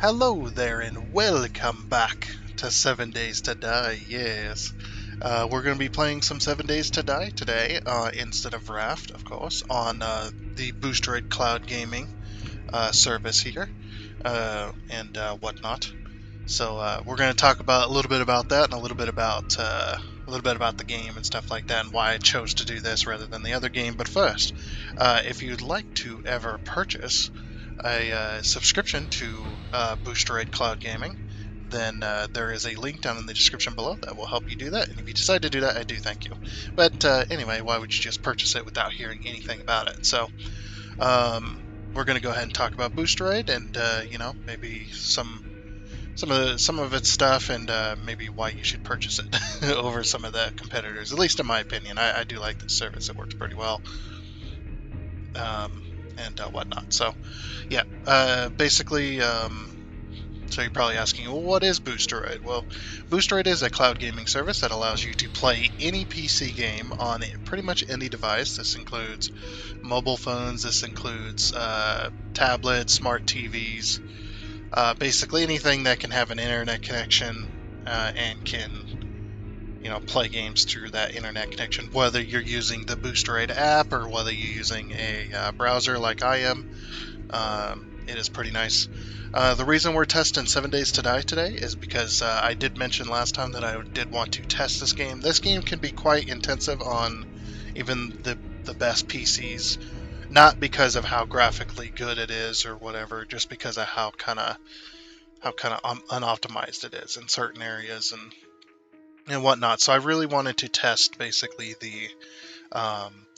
Hello there and welcome back to 7 Days to Die, yes. We're going to be playing some 7 Days to Die today, instead of Raft, of course, on the Boosteroid Cloud Gaming service here, and whatnot. So we're going to talk about a little bit about that and a little bit about the game and stuff like that, and why I chose to do this rather than the other game. But first, if you'd like to ever purchase a subscription to Boosteroid Cloud Gaming, then there is a link down in the description below that will help you do that. And if you decide to do that, I do thank you. But anyway, why would you just purchase it without hearing anything about it? So we're going to go ahead and talk about Boosteroid and maybe some of its stuff, and maybe why you should purchase it over some of the competitors. At least in my opinion, I do like this service. It works pretty well, and whatnot. So yeah, basically. So you're probably asking, well, what is Boosteroid? Well, Boosteroid is a cloud gaming service that allows you to play any PC game on pretty much any device. This includes mobile phones. This includes tablets, smart TVs, basically anything that can have an internet connection and can play games through that internet connection, whether you're using the Boosteroid app or whether you're using a browser like I am. It is pretty nice. The reason we're testing 7 Days to Die today is because I did mention last time that I did want to test this game. This game can be quite intensive on even the best PCs, not because of how graphically good it is or whatever, just because of how kind of unoptimized it is in certain areas and whatnot. So I really wanted to test basically the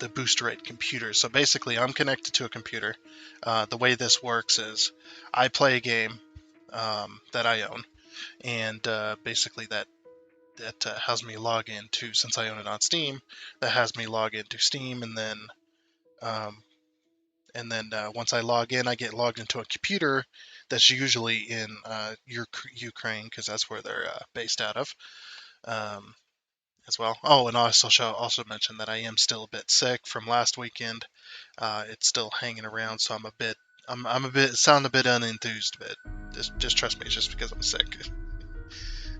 Boosteroid computer. So basically, I'm connected to a computer. The way this works is I play a game that I own, and basically that has me log into, since I own it on Steam, that has me log into Steam, um, and then once I log in, I get logged into a computer that's usually in Ukraine, because that's where they're based out of. Um, as well. Oh, and also mention that I am still a bit sick from last weekend. It's still hanging around, so I'm a bit sound a bit unenthused, but just trust me, it's just because I'm sick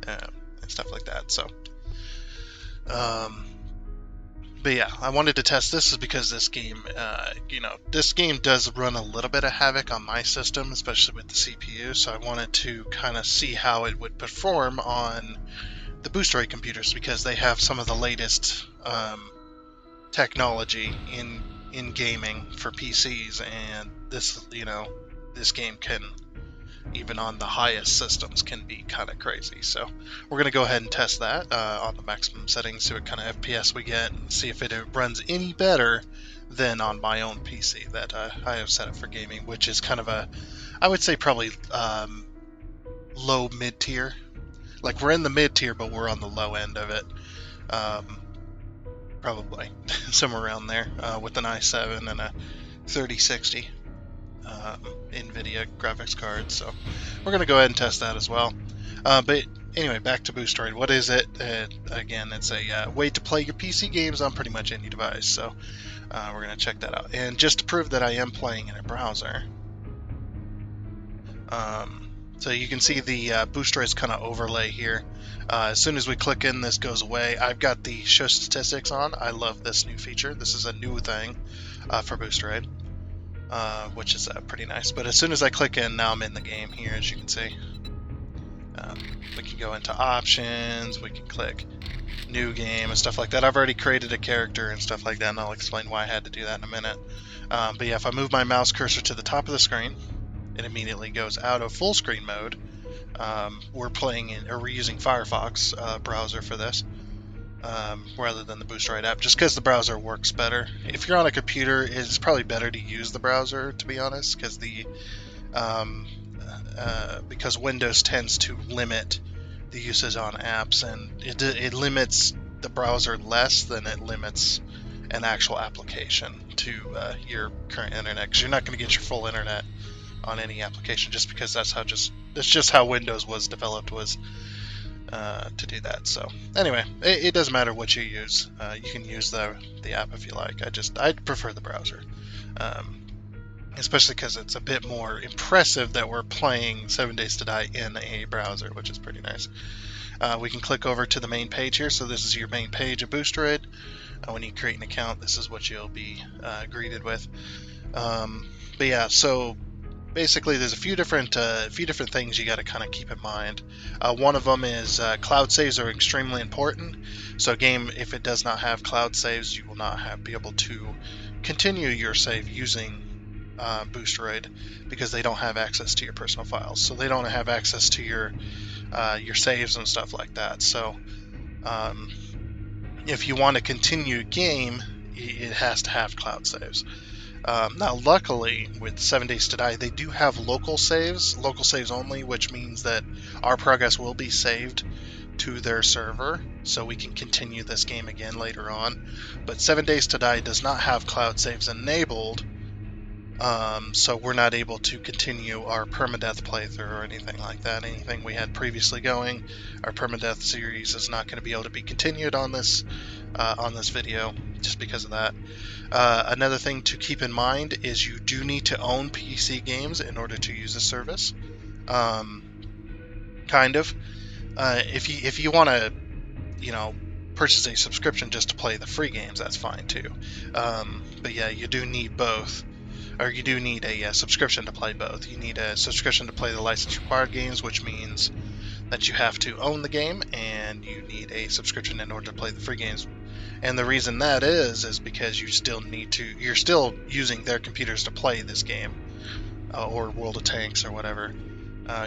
and stuff like that. So, um, but yeah, I wanted to test this is because this game, this game does run a little bit of havoc on my system, especially with the CPU. So I wanted to kind of see how it would perform on the Boosteroid computers, because they have some of the latest technology in gaming for PCs, and this game can, even on the highest systems, can be kind of crazy. So we're going to go ahead and test that on the maximum settings, see what kind of FPS we get, and see if it runs any better than on my own PC that I have set up for gaming, which is kind of I would say probably low mid tier. Like, we're in the mid tier, but we're on the low end of it. Probably somewhere around there, with an i7 and a 3060 NVIDIA graphics card. So we're going to go ahead and test that as well. But anyway, back to Boosteroid. What is it? Again, it's a way to play your PC games on pretty much any device. So we're going to check that out. And just to prove that I am playing in a browser, so you can see the Boosteroid's kind of overlay here. As soon as we click in, this goes away. I've got the show statistics on. I love this new feature. This is a new thing for Boosteroid, which is pretty nice. But as soon as I click in, now I'm in the game here, as you can see. We can go into options. We can click new game and stuff like that. I've already created a character and stuff like that, and I'll explain why I had to do that in a minute. But yeah, if I move my mouse cursor to the top of the screen, it immediately goes out of full screen mode. We're using Firefox browser for this, rather than the Boosteroid app, just because the browser works better. If you're on a computer, it's probably better to use the browser, to be honest, because because Windows tends to limit the usage on apps, and it limits the browser less than it limits an actual application to your current internet, because you're not going to get your full internet on any application, just because that's just how Windows was developed, was to do that. So anyway, it doesn't matter what you use. You can use the app if you like. I prefer the browser. especially because it's a bit more impressive that we're playing 7 Days to Die in a browser, which is pretty nice. We can click over to the main page here. So this is your main page of Boosteroid. When you create an account, this is what you'll be greeted with. But yeah, so basically there's a few different things you got to kind of keep in mind. One of them is cloud saves are extremely important. So a game, if it does not have cloud saves, you will not be able to continue your save using Boosteroid, because they don't have access to your personal files. So they don't have access to your saves and stuff like that. So um, if you want to continue a game, it has to have cloud saves. Now, luckily, with 7 Days to Die, they do have local saves only, which means that our progress will be saved to their server, so we can continue this game again later on. But 7 Days to Die does not have cloud saves enabled, so we're not able to continue our permadeath playthrough or anything like that. Anything we had previously going, our permadeath series is not going to be able to be continued on this video, just because of that. Another thing to keep in mind is you do need to own PC games in order to use the service. Kind of. If you want to, purchase a subscription just to play the free games, that's fine too. But yeah, you do need both. Or you do need a subscription to play both. You need a subscription to play the license required games, which means that you have to own the game, and you need a subscription in order to play the free games. And the reason that is because you're still using their computers to play this game, or World of Tanks or whatever.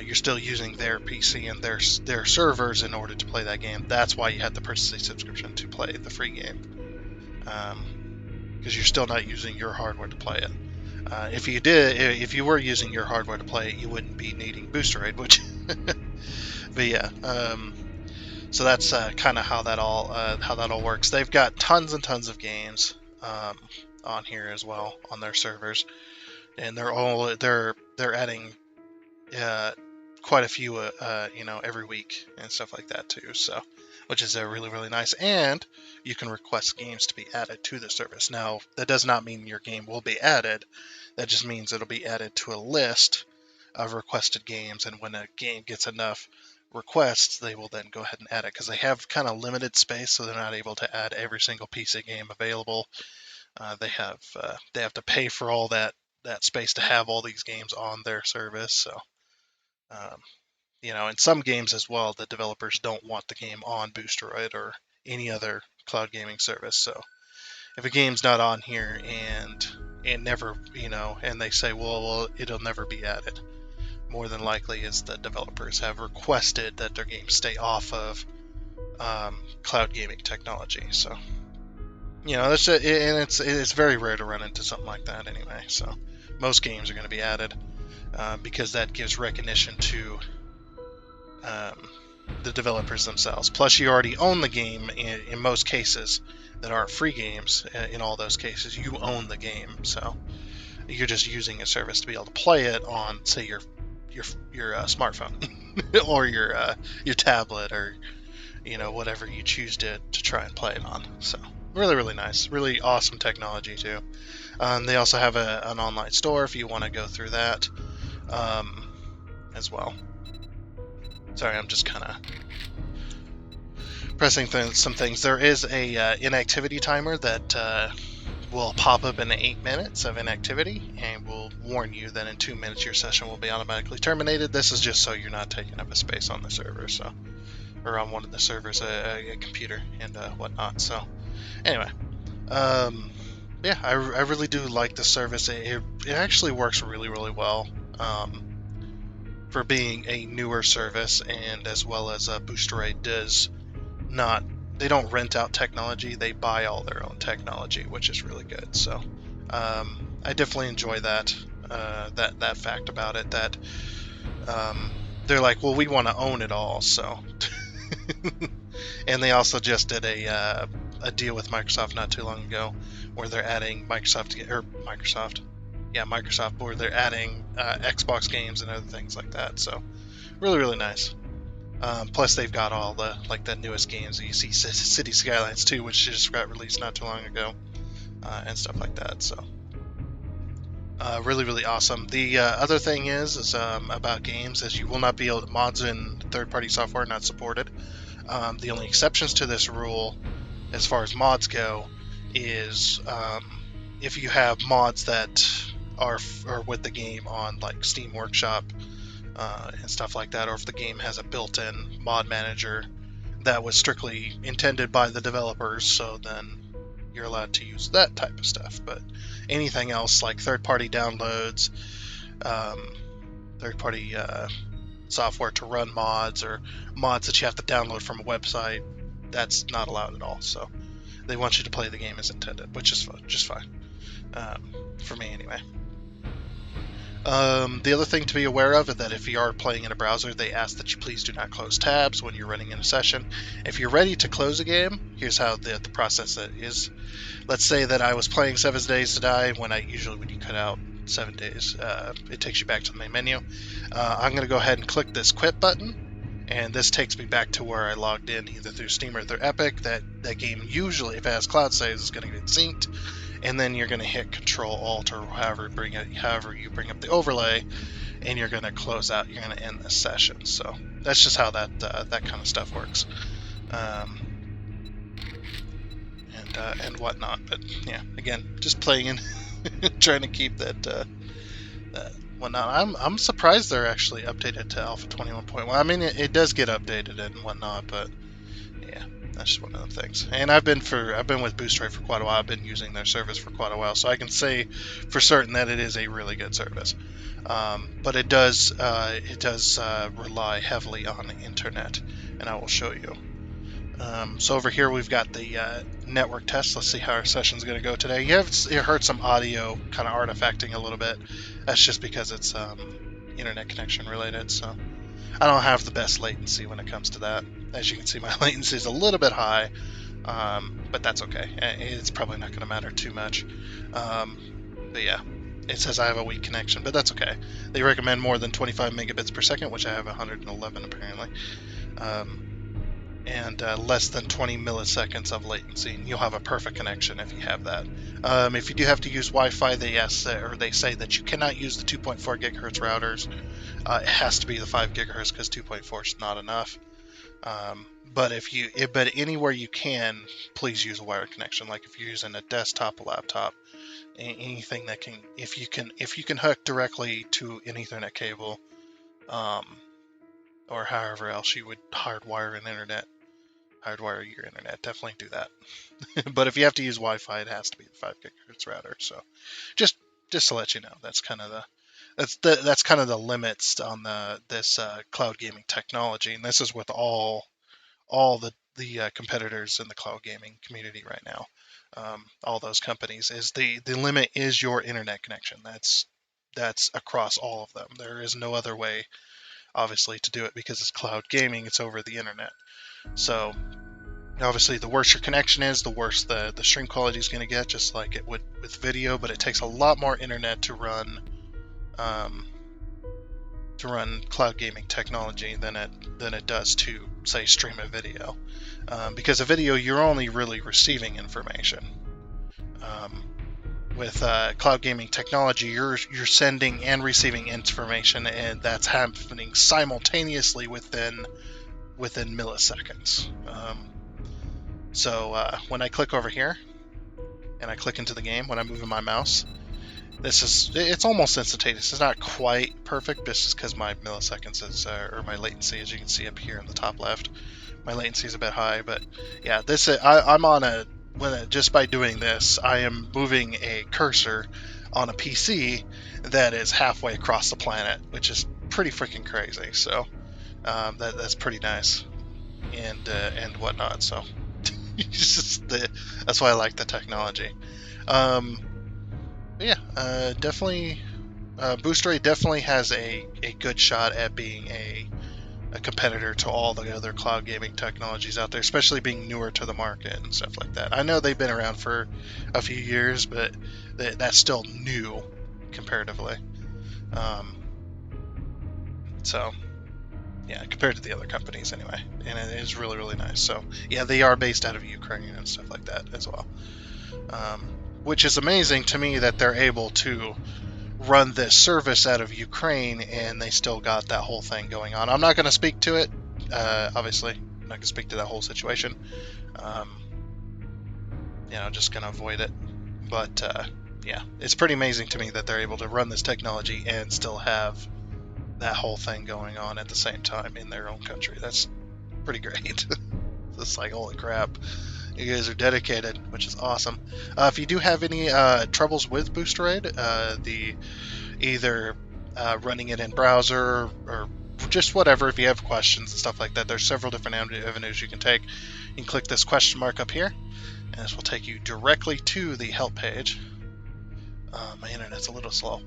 You're still using their PC and their servers in order to play that game. That's why you have to purchase a subscription to play the free game, because you're still not using your hardware to play it. If you were using your hardware to play it, you wouldn't be needing Boosteroid, which. But yeah, so that's kind of how that all works. They've got tons and tons of games on here as well on their servers, and they're adding quite a few every week and stuff like that too. So, which is really, really nice. And you can request games to be added to the service. Now, that does not mean your game will be added. That just means it'll be added to a list of requested games, and when a game gets enough requests, they will then go ahead and add it, because they have kind of limited space, so they're not able to add every single PC game available. They have to pay for all that space to have all these games on their service. So, in some games as well, the developers don't want the game on Boosteroid or any other cloud gaming service. So, if a game's not on here and never, and they say, well, it'll never be added, more than likely is the developers have requested that their games stay off of cloud gaming technology. So, it's very rare to run into something like that anyway. So, most games are going to be added because that gives recognition to the developers themselves. Plus, you already own the game in most cases that aren't free games. In all those cases, you own the game, so you're just using a service to be able to play it on, say, your smartphone or your tablet, or whatever you choose to try and play it on. So really, really nice, really awesome technology too. They also have an online store if you want to go through that as well. Sorry, I'm just kind of pressing some things. There is a inactivity timer that will pop up in 8 minutes of inactivity, and will warn you that in 2 minutes your session will be automatically terminated. This is just so you're not taking up a space on the server, or on one of the servers, a computer and whatnot. So anyway, yeah, I really do like the service. It actually works really, really well for being a newer service, and as well as Boosteroid does not. They don't rent out technology; they buy all their own technology, which is really good. So, I definitely enjoy that fact about it. That they're like, well, we want to own it all. So, and they also just did a deal with Microsoft not too long ago, where they're adding Microsoft, where they're adding Xbox games and other things like that. So, really, really nice. Plus, they've got all the newest games. You see City Skylines 2, which just got released not too long ago, and stuff like that. So, really, really nice. Plus, they've got all the newest games. You see City Skylines 2, which just got released not too long ago, and stuff like that. So, really, really nice. Plus, they've got all the newest games. You see City Skylines 2, which just got released not too long ago, and stuff like that. So, Really, really awesome. The other thing is about games is you will not be able to, mods in third-party software not supported. The only exceptions to this rule, as far as mods go, is if you have mods that are with the game on like Steam Workshop and stuff like that, or if the game has a built-in mod manager that was strictly intended by the developers, so then you're allowed to use that type of stuff. But anything else like third-party downloads, um, third-party software to run mods, or mods that you have to download from a website, that's not allowed at all. So they want you to play the game as intended, which is just fine, for me anyway. The other thing to be aware of is that if you are playing in a browser, they ask that you please do not close tabs when you're running in a session. If you're ready to close a game, here's how the process is. Let's say that I was playing 7 Days to Die, when you cut out 7 days, it takes you back to the main menu. I'm going to go ahead and click this quit button, and this takes me back to where I logged in, either through Steam or through Epic. That game usually, if it has cloud saves, is going to get synced, and then you're going to hit Control Alt or however you bring up the overlay, and you're going to close out. You're going to end this session. So that's just how that kind of stuff works, and whatnot. But yeah, again, just playing and trying to keep that whatnot. I'm surprised they're actually updated to Alpha 21.1. I mean, it does get updated and whatnot, but yeah, that's just one of the things. And I've been with Boosteroid for quite a while. I've been using their service for quite a while, so I can say for certain that it is a really good service. But it does rely heavily on the internet, and I will show you. So over here we've got the network test. Let's see how our session's going to go today. You heard some audio kind of artifacting a little bit. That's just because it's internet connection related. So I don't have the best latency when it comes to that. As you can see, my latency is a little bit high, but that's okay. It's probably not going to matter too much. But yeah, it says I have a weak connection, but that's okay. They recommend more than 25 megabits per second, which I have 111 apparently. And less than 20 milliseconds of latency, and you'll have a perfect connection if you have that. If you do have to use Wi-Fi, they say that you cannot use the 2.4 gigahertz routers. It has to be the 5 gigahertz because 2.4 is not enough. But anywhere you can, please use a wired connection. Like if you're using a desktop, a laptop, anything that can, if you can hook directly to an Ethernet cable, or however else you would hardwire your internet, definitely do that. But if you have to use Wi-Fi, it has to be the 5 gigahertz router. So just to let you know, that's kind of the limits on this cloud gaming technology, and this is with all the competitors in the cloud gaming community right now. All those companies, is the limit is your internet connection. That's across all of them. There is no other way, obviously, to do it, because it's cloud gaming. It's over the internet. So obviously, the worse your connection is, the worse the stream quality is going to get, just like it would with video. But it takes a lot more internet to run cloud gaming technology than it does to, say, stream a video. Because a video, you're only really receiving information. With cloud gaming technology, you're sending and receiving information, and that's happening simultaneously within milliseconds. So when I click over here and I click into the game, when I'm moving my mouse, it's almost instantaneous. It's not quite perfect, just because my milliseconds or my latency, as you can see up here in the top left, my latency is a bit high. But yeah, I'm on just by doing this, I am moving a cursor on a PC that is halfway across the planet, which is pretty freaking crazy. So that's pretty nice, and whatnot. So that's why I like the technology. Yeah, definitely. Boosteroid definitely has a good shot at being a competitor to all the other cloud gaming technologies out there, especially being newer to the market and stuff like that. I know they've been around for a few years, but that's still new comparatively. So yeah, compared to the other companies anyway, and it is really, really nice. So yeah, they are based out of Ukraine and stuff like that as well, which is amazing to me that they're able to run this service out of Ukraine, and they still got that whole thing going on. I'm not going to speak to it, obviously. I'm not going to speak to that whole situation. Just going to avoid it. But yeah, it's pretty amazing to me that they're able to run this technology and still have that whole thing going on at the same time in their own country. That's pretty great. It's like, holy crap, you guys are dedicated, which is awesome. If you do have any troubles with Boosteroid, either running it in browser or just whatever, if you have questions and stuff like that, there's several different avenues you can take. You can click this question mark up here, and this will take you directly to the help page. My internet's a little slow.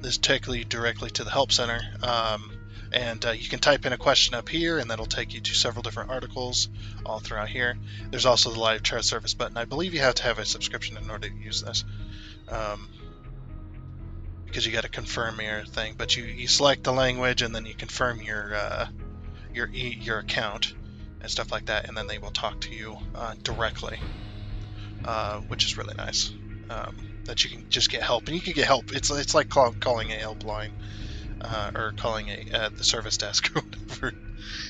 This takes you directly to the help center, and you can type in a question up here, and that'll take you to several different articles all throughout here. There's also the live chat service button. I believe you have to have a subscription in order to use this, because you got to confirm your thing. But you select the language, and then you confirm your account and stuff like that, and then they will talk to you directly, which is really nice. That you can just get help, and you can get help. It's like calling a helpline, or calling the service desk or whatever.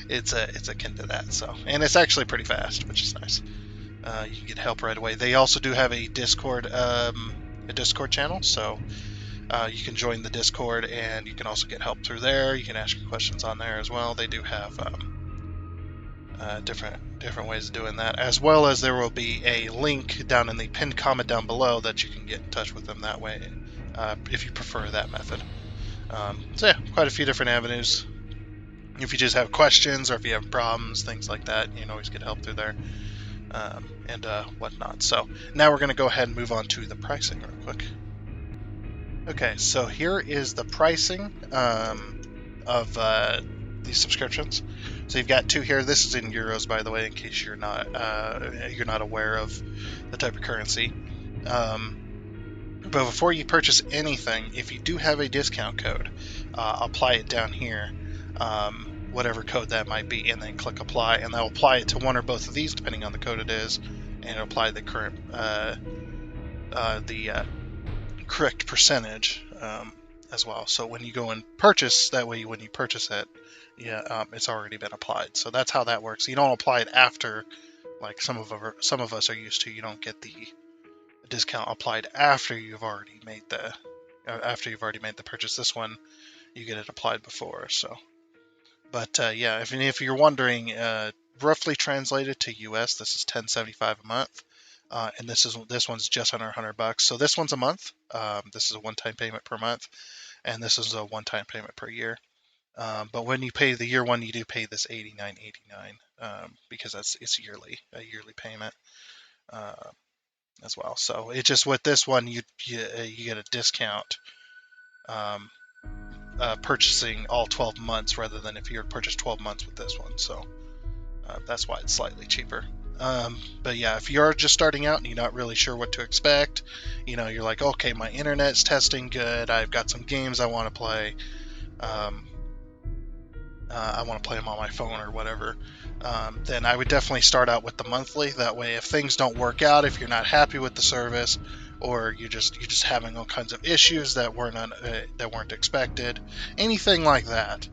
It's akin to that. So, and it's actually pretty fast, which is nice. You can get help right away. They also do have a Discord channel, so you can join the Discord, and you can also get help through there. You can ask your questions on there as well. They do have different ways of doing that, as well as there will be a link down in the pinned comment down below that you can get in touch with them that way, if you prefer that method. So yeah, quite a few different avenues. If you just have questions, or if you have problems, things like that, you can always get help through there, and whatnot. So now we're going to go ahead and move on to the pricing real quick. Okay, so here is the pricing of these subscriptions. So you've got two here. This is in euros, by the way, in case you're not aware of the type of currency. But before you purchase anything, if you do have a discount code, apply it down here, whatever code that might be, and then click apply, and that'll apply it to one or both of these, depending on the code it is, and it'll apply the correct percentage as well. So when you go and purchase, that way when you purchase it, it's already been applied. So that's how that works. You don't apply it after, like some of us are used to. You don't get the discount applied after you've already made the purchase. This one, you get it applied before. So, but yeah, if you're wondering, roughly translated to US, this is $10.75 a month. And this one's just under $100. So this one's a month. This is a one-time payment per month, and this is a one-time payment per year. But when you pay the year one, you do pay this $89.89, because it's a yearly payment as well. So it's just with this one, you get a discount purchasing all 12 months rather than if you were to purchase 12 months with this one. So that's why it's slightly cheaper. But yeah, if you're just starting out and you're not really sure what to expect, you're like, okay, my internet's testing good, I've got some games I want to play, I want to play them on my phone or whatever, then I would definitely start out with the monthly. That way, if things don't work out, if you're not happy with the service, or you're just having all kinds of issues that weren't expected, anything like that,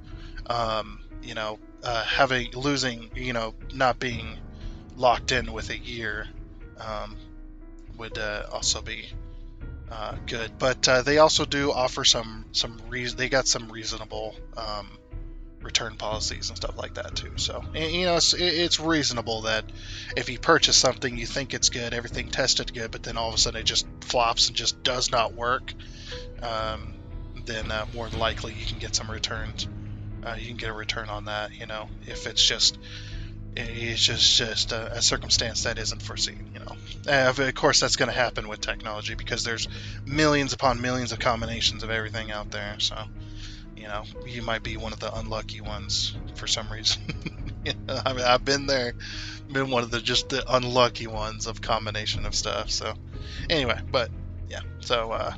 not being locked in with a year would also be good. But they also do offer they got some reasonable return policies and stuff like that too. So it's reasonable that if you purchase something, you think it's good, everything tested good, but then all of a sudden it just flops and just does not work, then more than likely you can get some returns. You can get a return on that, if it's just a circumstance that isn't foreseen. Of course, that's going to happen with technology, because there's millions upon millions of combinations of everything out there. So, you might be one of the unlucky ones for some reason. I've been there, been one of the unlucky ones of combination of stuff. So, anyway, but yeah, so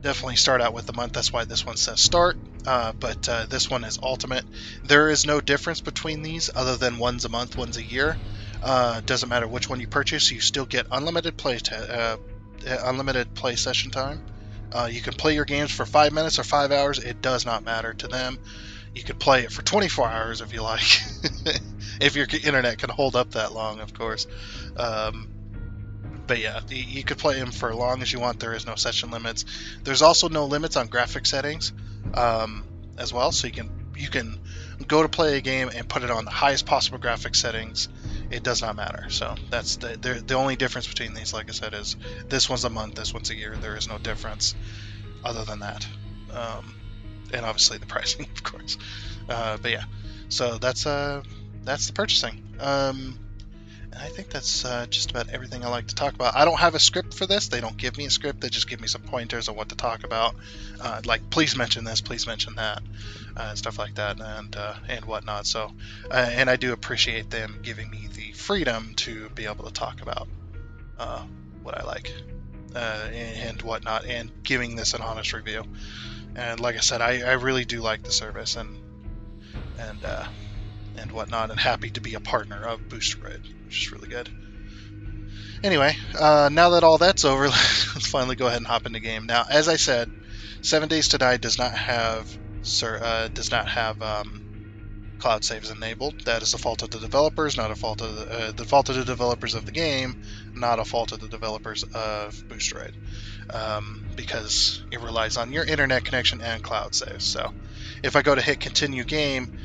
definitely start out with the month. That's why this one says start. But this one is ultimate. There is no difference between these other than one's a month, one's a year. Doesn't matter which one you purchase. You still get unlimited play session time. You can play your games for 5 minutes or 5 hours. It does not matter to them. You could play it for 24 hours if you like, if your internet can hold up that long, of course. But yeah, you could play them for as long as you want. There is no session limits. There's also no limits on graphic settings as well, so you can go to play a game and put it on the highest possible graphic settings. It does not matter. So that's the only difference between these, like I said, is this one's a month, this one's a year. There is no difference other than that. And obviously the pricing, of course. But yeah, so that's the purchasing. And I think that's just about everything I like to talk about. I don't have a script for this. They don't give me a script. They just give me some pointers on what to talk about. Like, please mention this, please mention that, stuff like that, and whatnot. So, and I do appreciate them giving me the freedom to be able to talk about what I like and whatnot, and giving this an honest review. And like I said, I really do like the service and whatnot, and happy to be a partner of Boosteroid, which is really good. Anyway, now that all that's over, let's finally go ahead and hop into game. Now, as I said, 7 Days to Die does not have cloud saves enabled. That is the fault of the developers, not a fault of the fault of the developers of the game, not a fault of the developers of Boosteroid, because it relies on your internet connection and cloud saves. So, if I go to hit continue game,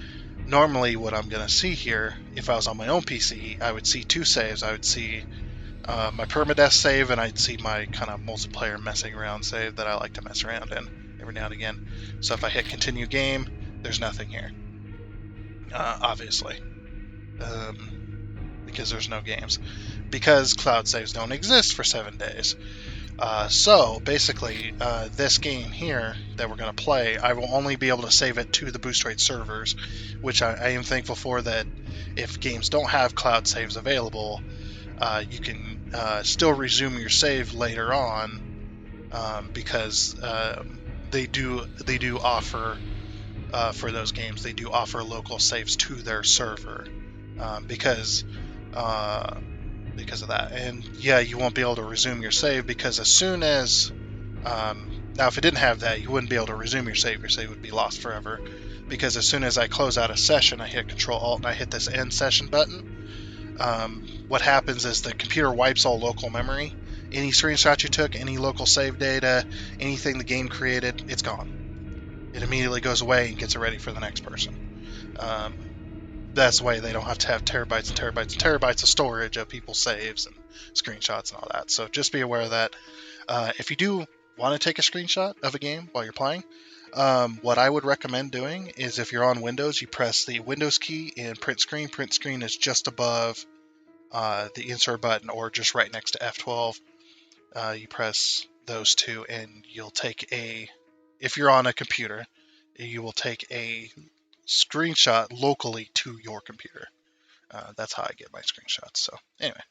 normally what I'm going to see here, if I was on my own PC, I would see two saves. I would see my permadeath save, and I'd see my kind of multiplayer messing around save that I like to mess around in every now and again. So if I hit continue game, there's nothing here, obviously, because there's no games, because cloud saves don't exist for 7 days. So basically, this game here that we're going to play, I will only be able to save it to the Boosteroid servers, which I am thankful for, that if games don't have cloud saves available, you can still resume your save later on, because they do offer, for those games, they do offer local saves to their server, because of that. And yeah, you won't be able to resume your save, because as soon as now, if it didn't have that, you wouldn't be able to resume your save. Your save would be lost forever, because as soon as I close out a session, I hit Control Alt and I hit this End Session button. What happens is the computer wipes all local memory. Any screenshot you took, any local save data, anything the game created, it's gone. It immediately goes away and gets it ready for the next person. That's the way they don't have to have terabytes and terabytes and terabytes of storage of people's saves and screenshots and all that. So just be aware of that. If you do want to take a screenshot of a game while you're playing, what I would recommend doing is, if you're on Windows, you press the Windows key and print screen. Print screen is just above the insert button, or just right next to F12. You press those two, and you'll take if you're on a computer, you will take a screenshot locally to your computer. That's how I get my screenshots. So anyway,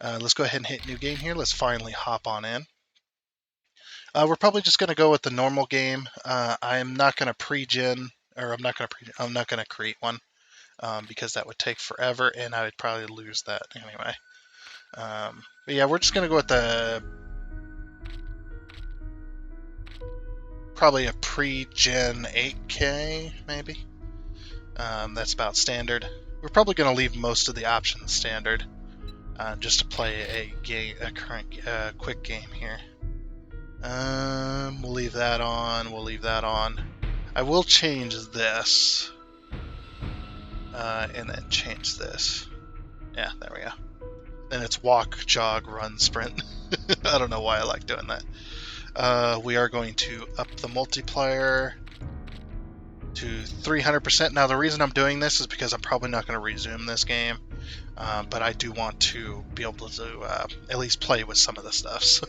let's go ahead and hit new game here. Let's finally hop on in. We're probably just going to go with the normal game. I'm not going to pre-gen, or I'm not going to create one, because that would take forever, and I would probably lose that anyway. But yeah, we're just going to go with probably a pre-gen 8K, maybe. That's about standard. We're probably going to leave most of the options standard, just to play a quick game here. We'll leave that on. I will change this, and then change this. Yeah, there we go. Then it's walk, jog, run, sprint. I don't know why I like doing that. We are going to up the multiplier to 300%. Now, the reason I'm doing this is because I'm probably not going to resume this game, but I do want to be able to at least play with some of the stuff. So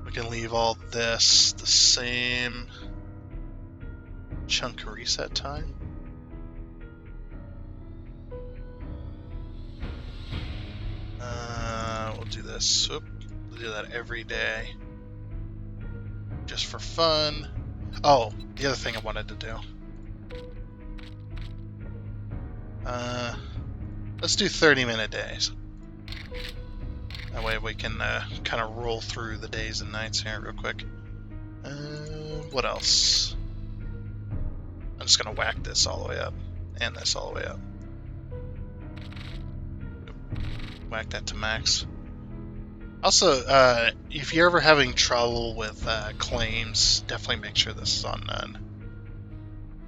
we can leave all this the same. Chunk reset time. We'll do this. We'll do that every day, just for fun. Oh, the other thing I wanted to do. Let's do 30-minute days. That way we can kind of roll through the days and nights here real quick. What else? I'm just going to whack this all the way up, and this all the way up. Whack that to max. Also, if you're ever having trouble with claims, definitely make sure this is on none.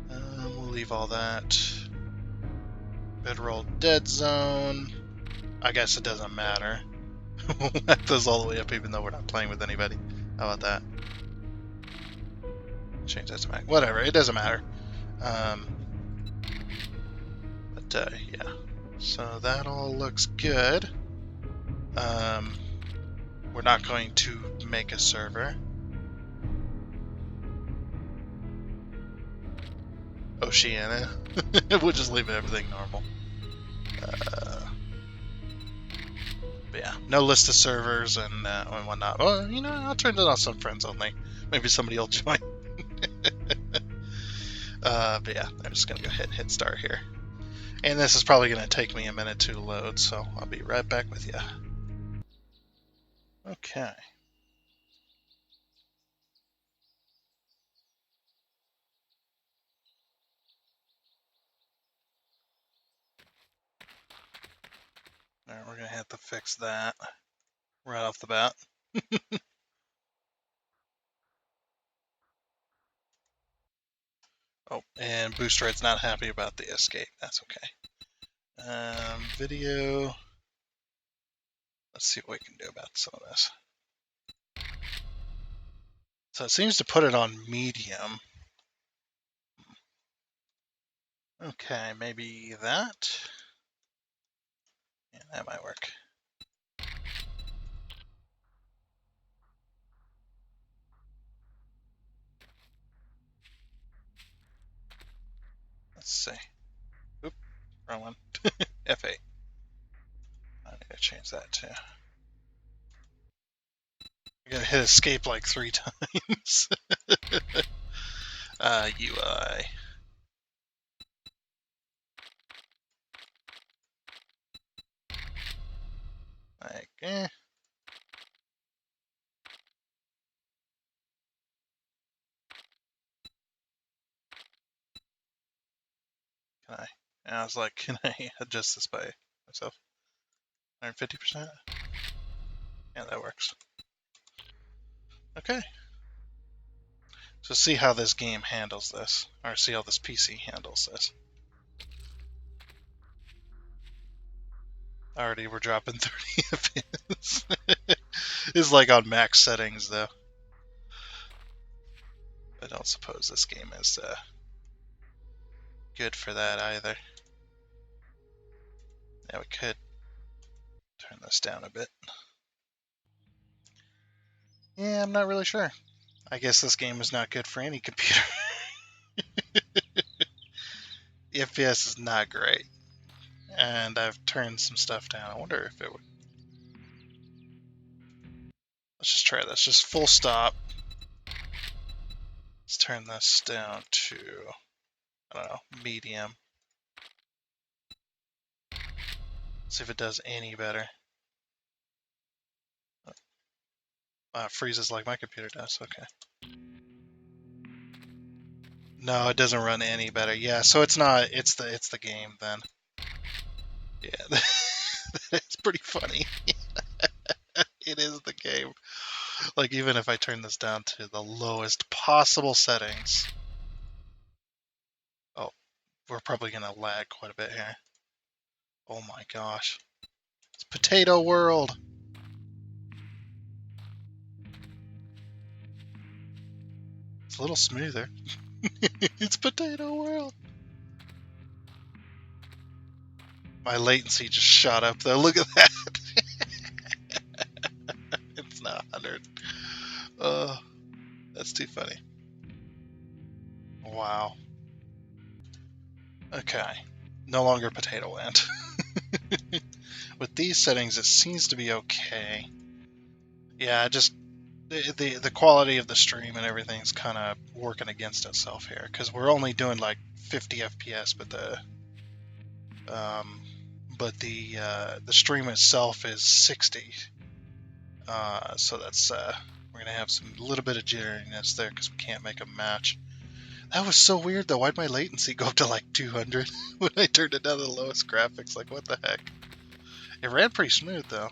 We'll leave all that. Bedroll dead zone. I guess it doesn't matter. We'll whack those all the way up even though we're not playing with anybody. How about that? Change that to max. Whatever, it doesn't matter. Yeah. So that all looks good. We're not going to make a server. Oceania. We'll just leave everything normal. But yeah, no list of servers and whatnot. Well, you know, I'll turn it on some friends only. Maybe somebody will join. But yeah, I'm just gonna go ahead and hit start here. And this is probably gonna take me a minute to load, so I'll be right back with you. Okay. Alright, we're gonna have to fix that right off the bat. Oh, and Boosteroid's not happy about the escape. That's okay. Video. Let's see what we can do about some of this. So it seems to put it on medium. Okay, maybe that. Yeah, that might work. Let's see. Oop, wrong one. F8. I need to change that too. I gotta hit escape like 3 times. UI. Like, eh. Can I? And I was like, can I adjust this by myself? 150%? Yeah, that works. Okay. So see how this game handles this, or see how this PC handles this. Already we're dropping 30 FPS. It's like on max settings though. I don't suppose this game is good for that either. Yeah, we could turn this down a bit. Yeah, I'm not really sure. I guess this game is not good for any computer. The FPS is not great. And I've turned some stuff down. I wonder if it would... Let's just try this. Just full stop. Let's turn this down to, I don't know, medium. See if it does any better. It freezes like my computer does. Okay. No, it doesn't run any better. Yeah, so it's not. It's the game then. Yeah, it's pretty funny. It is the game. Like even if I turn this down to the lowest possible settings, oh, we're probably gonna lag quite a bit here. Oh my gosh, it's Potato World. It's a little smoother. It's Potato World. My latency just shot up though. Look at that. It's not 100. Oh, that's too funny. Wow. Okay. No longer Potato Land. With these settings, it seems to be okay. Yeah, just the quality of the stream and everything's kind of working against itself here because we're only doing like 50 FPS, but the stream itself is 60. So that's we're gonna have some little bit of jitteriness there because we can't make a match. That was so weird though. Why'd my latency go up to like 200 when I turned it down to the lowest graphics? Like what the heck? It ran pretty smooth though.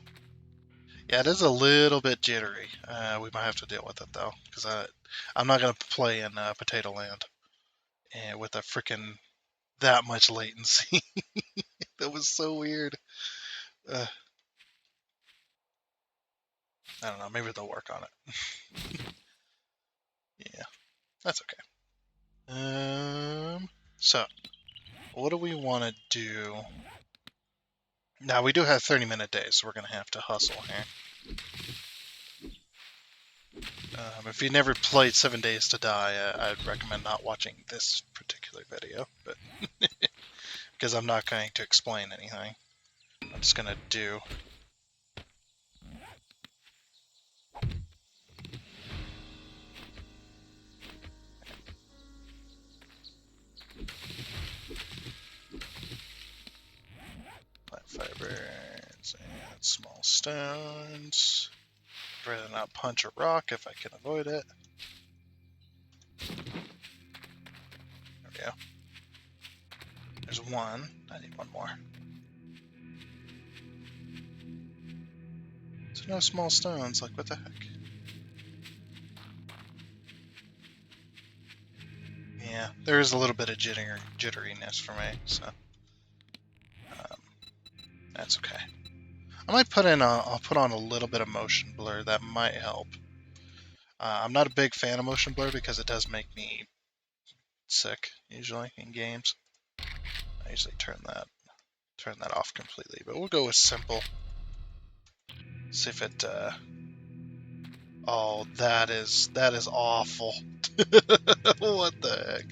Yeah, it is a little bit jittery. We might have to deal with it though, because I'm not gonna play in Potato Land and with a freaking that much latency. That was so weird. Uh, I don't know. Maybe they'll work on it. Yeah, that's okay. So what do we want to do? Now we do have 30-minute days, so we're gonna have to hustle here. If you never played 7 Days to Die, I'd recommend not watching this particular video, but because I'm not going to explain anything. I'm just gonna do. Plant fibers and small stones. I'd rather not punch a rock if I can avoid it. There we go. There's one. I need one more. So no small stones, like what the heck? Yeah, there is a little bit of jitteriness for me, so that's okay. I might put in I'll put on a little bit of motion blur. That might help. I'm not a big fan of motion blur because it does make me sick usually in games. I usually turn that off completely, but we'll go with simple. See if it. Oh, that is awful. What the heck?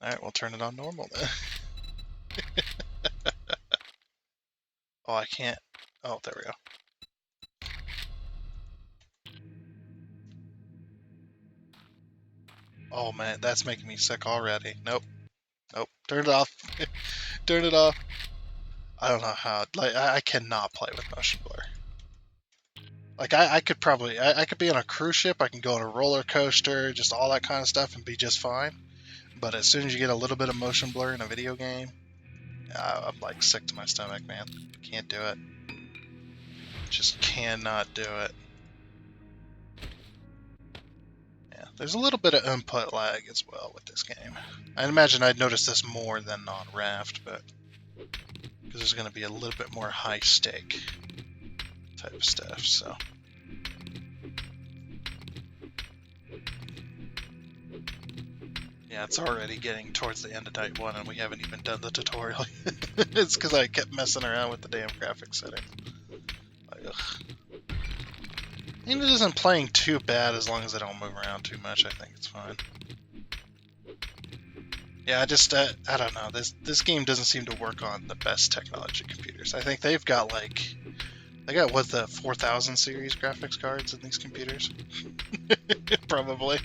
All right, we'll turn it on normal then. Oh, I can't. Oh, there we go. Oh man, that's making me sick already. Nope. Nope. Turn it off. Turn it off. I don't know how. Like, I cannot play with motion blur. Like, I could probably. I could be on a cruise ship. I can go on a roller coaster, just all that kind of stuff, and be just fine. But as soon as you get a little bit of motion blur in a video game, I'm like sick to my stomach, man. Can't do it. Just cannot do it. Yeah, there's a little bit of input lag as well with this game. I imagine I'd notice this more than on Raft, but because there's going to be a little bit more high stake type of stuff. So yeah, it's already getting towards the end of night 1, and we haven't even done the tutorial. It's because I kept messing around with the damn graphics settings. Like, ugh. And it isn't playing too bad as long as I don't move around too much. I think it's fine. Yeah, I just I don't know. This game doesn't seem to work on the best technology computers. I think they've got like what, the 4000 series graphics cards in these computers. Probably.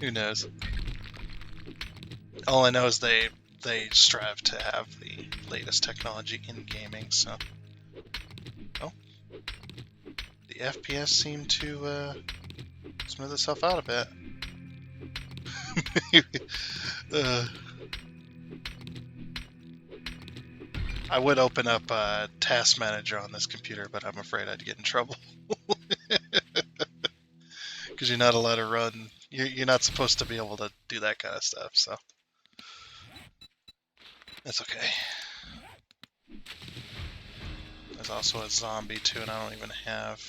Who knows? All I know is they strive to have the latest technology in gaming. So, oh, the FPS seem to smooth itself out a bit. I would open up Task Manager on this computer, but I'm afraid I'd get in trouble. Because you're not allowed to run. You're not supposed to be able to do that kind of stuff, so that's okay. There's also a zombie too, and I don't even have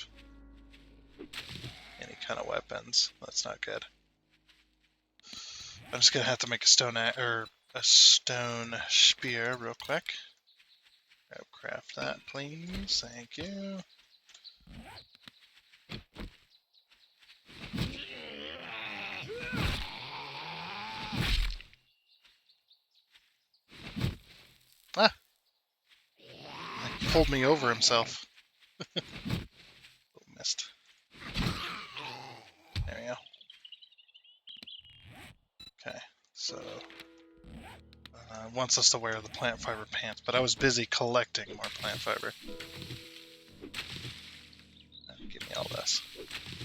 any kind of weapons. That's not good. I'm just gonna have to make a stone spear real quick. Craft that, please. Thank you. Ah! He pulled me over himself. Oh, missed. There we go. Okay, so wants us to wear the plant fiber pants, but I was busy collecting more plant fiber. please.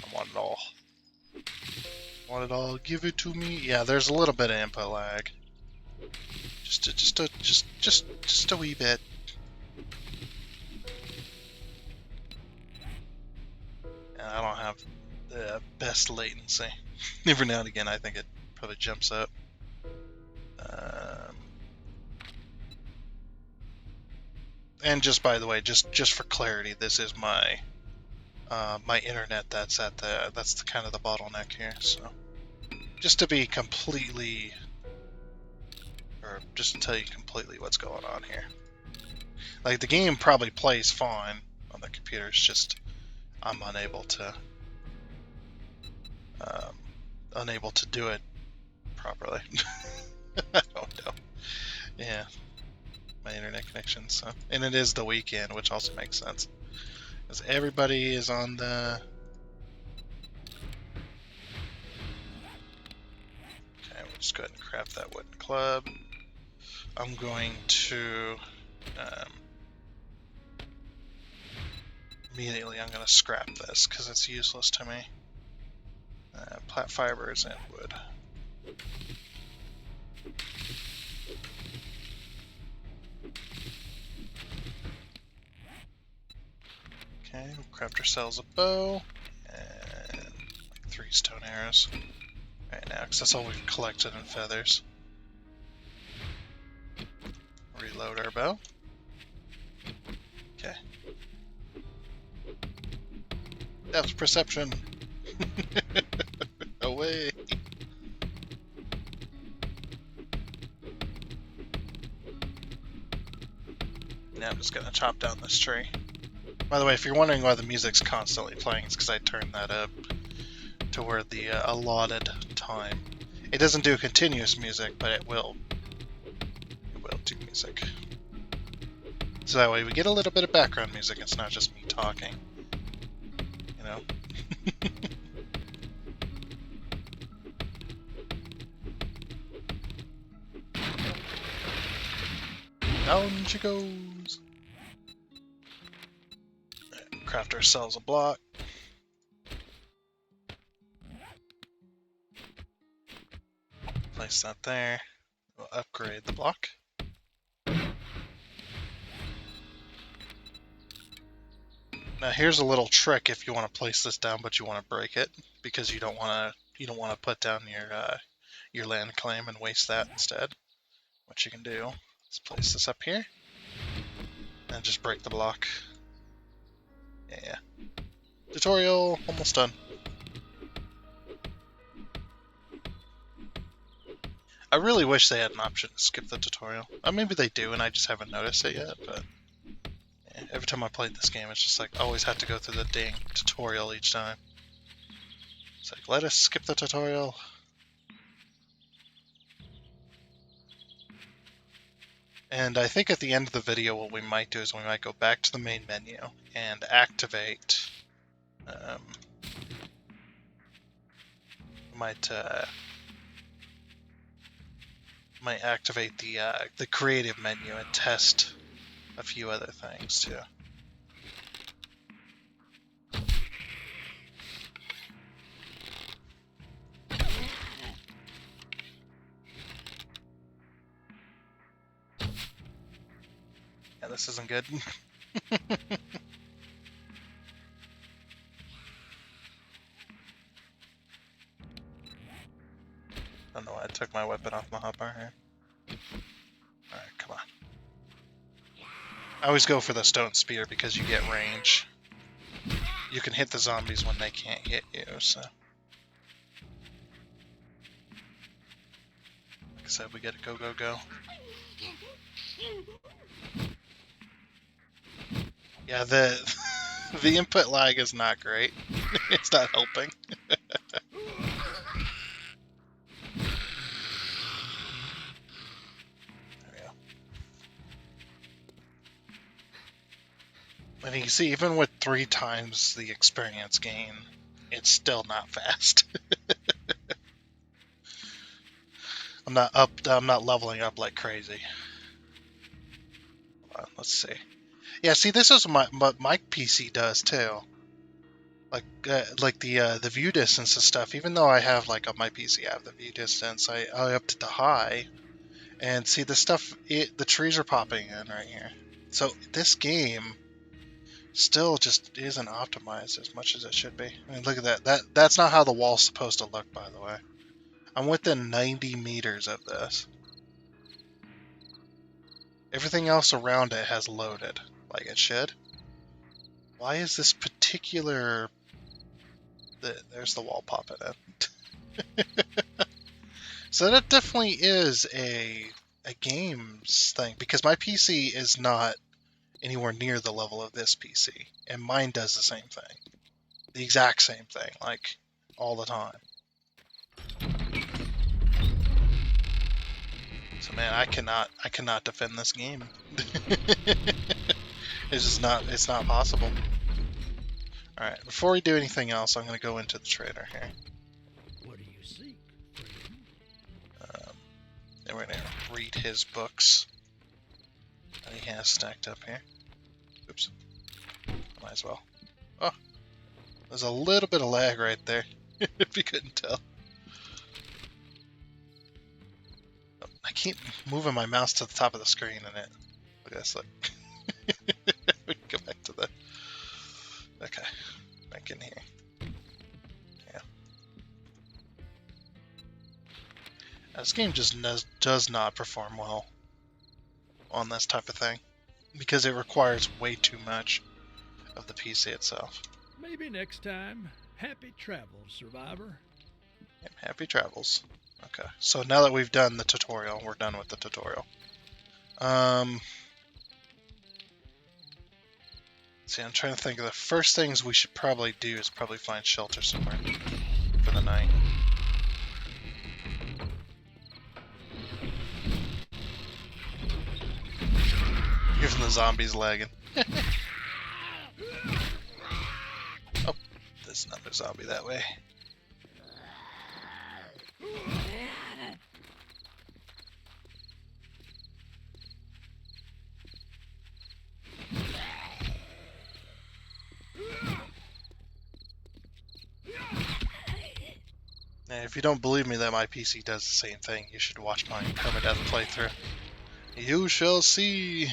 I want it all. I want it all. Give it to me. Yeah, there's a little bit of input lag. Just a wee bit. And I don't have the best latency. Every now and again, I think it probably jumps up. And just by the way, just for clarity, this is my my internet that's at that's the kind of the bottleneck here. So just to be completely, or just to tell you completely what's going on here. Like the game probably plays fine on the computer. It's just I'm unable to do it properly. I don't know. Yeah, my internet connection. So, and it is the weekend, which also makes sense because everybody is on the. Okay, we'll just go ahead and craft that wooden club. I'm going to immediately. I'm going to scrap this because it's useless to me. Plant fibers and wood. Okay, we'll craft ourselves a bow and like 3 stone arrows right now, because that's all we've collected in feathers. Reload our bow. Okay. Depth perception. Away. Now I'm just gonna chop down this tree. By the way, if you're wondering why the music's constantly playing, it's because I turned that up to where the allotted time. It doesn't do continuous music, but it will. It will do music. So that way we get a little bit of background music. It's not just me talking. You know. Down she goes. Craft ourselves a block. Place that there. We'll upgrade the block. Now here's a little trick if you want to place this down, but you want to break it because you don't want to put down your land claim and waste that instead. What you can do, let's place this up here and just break the block. Yeah. Tutorial almost done. I really wish they had an option to skip the tutorial. Or maybe they do and I just haven't noticed it yet, but yeah, every time I played this game it's just like I always have to go through the dang tutorial each time. It's like, let us skip the tutorial. And I think at the end of the video what we might do is we might go back to the main menu and activate might activate the creative menu and test a few other things too. Yeah, this isn't good. I don't know why I took my weapon off my hotbar here. Alright, come on. I always go for the stone spear because you get range. You can hit the zombies when they can't hit you, so. Like I said, we gotta go, go, go. Yeah, the input lag is not great. It's not helping. And you can see, even with 3 times the experience gain, it's still not fast. I'm not leveling up like crazy. Hold on, let's see. Yeah, see, this is what my PC does too. Like the view distance and stuff. Even though I have like on my PC, I have the view distance. I upped it to high, and see the stuff. The trees are popping in right here. So this game still just isn't optimized as much as it should be. I mean, look at that. That's not how the wall's supposed to look, by the way. I'm within 90 meters of this. Everything else around it has loaded, like it should. Why is this particular... There's the wall popping in. So that definitely is a games thing, because my PC is not anywhere near the level of this PC, and mine does the same thing. The exact same thing, like, all the time. So man, I cannot defend this game. It's not possible. Alright, before we do anything else, I'm going to go into the trader here. What do you seek, friend? And we're going to read his books that he has stacked up here. Oops. Might as well. Oh, there's a little bit of lag right there, if you couldn't tell. I keep moving my mouse to the top of the screen and it... Look at this, look. We can go back to the... Okay, back in here. Yeah. This game just does not perform well on this type of thing, because it requires way too much of the PC itself. Maybe next time. Happy travels, survivor. Yep, happy travels. Okay, so now that we've done the tutorial, we're done with the tutorial. See, I'm trying to think of the first things we should probably do is probably find shelter somewhere for the night. Even the zombies lagging. Oh, there's another zombie that way. And if you don't believe me that my PC does the same thing, you should watch my permadeath playthrough. You shall see.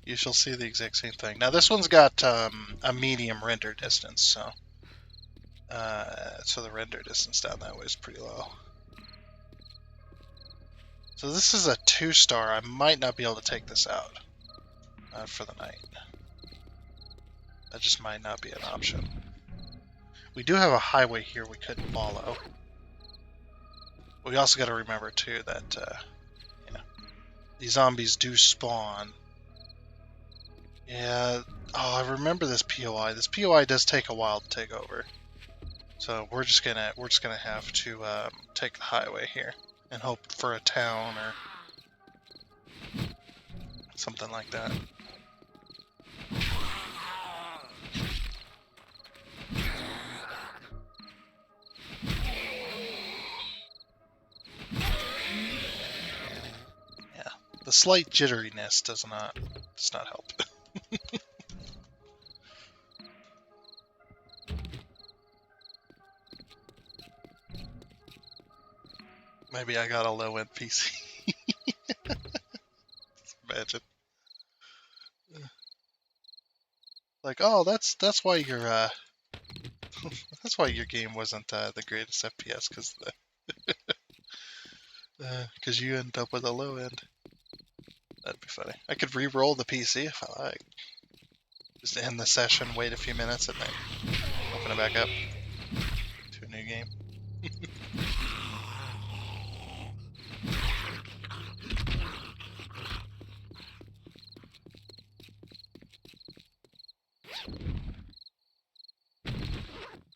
You shall see the exact same thing. Now this one's got a medium render distance, so the render distance down that way is pretty low. So this is a 2-star. I might not be able to take this out for the night. That just might not be an option. We do have a highway here we couldn't follow. We also got to remember too that these zombies do spawn. Yeah. Oh, I remember this POI. This POI does take a while to take over. So we're just gonna have to take the highway here and hope for a town or something like that. Yeah, the slight jitteriness does not help. Maybe I got a low-end PC. Imagine. Like, oh, that's why your that's why your game wasn't the greatest FPS, because you end up with a low end. That'd be funny. I could re-roll the PC if I like. Just end the session, wait a few minutes, and then open it back up to a new game.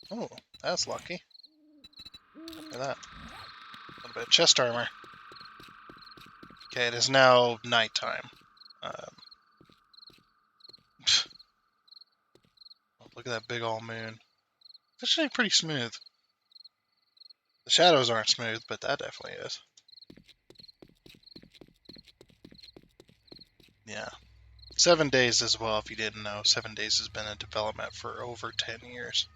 Oh, that's lucky. Look at that. A little bit of chest armor. Okay, it is now nighttime. Look at that big old moon. It's actually pretty smooth. The shadows aren't smooth, but that definitely is. Yeah. 7 days as well, if you didn't know. 7 days has been in development for over 10 years.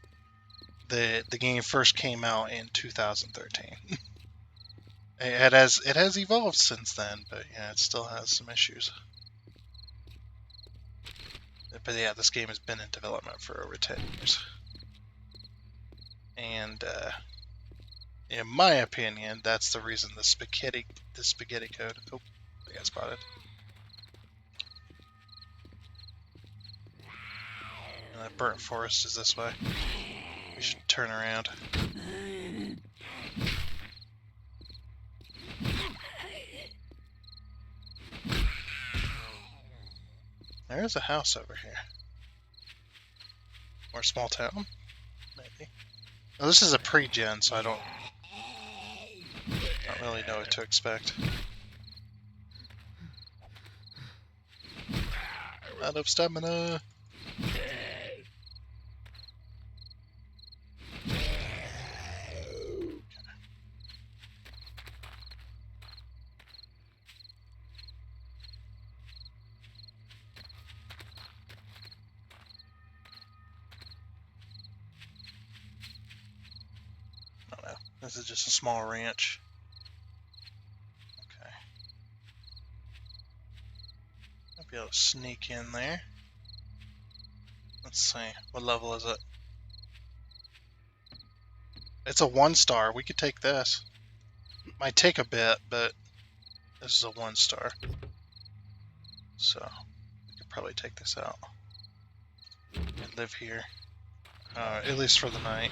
The game first came out in 2013. It has evolved since then, but yeah, it still has some issues. But yeah, this game has been in development for over 10 years. And in my opinion, that's the reason the spaghetti code. Oh, I got spotted. And that burnt forest is this way. We should turn around. There is a house over here. Or a small town, maybe. Now, this is a pre-gen, so I don't really know what to expect. Out of stamina. Oh no, this is just a small ranch. Okay. I'll be able to sneak in there. Let's see, what level is it? It's a 1-star. We could take this. Might take a bit, but this is a 1-star. So we could probably take this out and live here, at least for the night.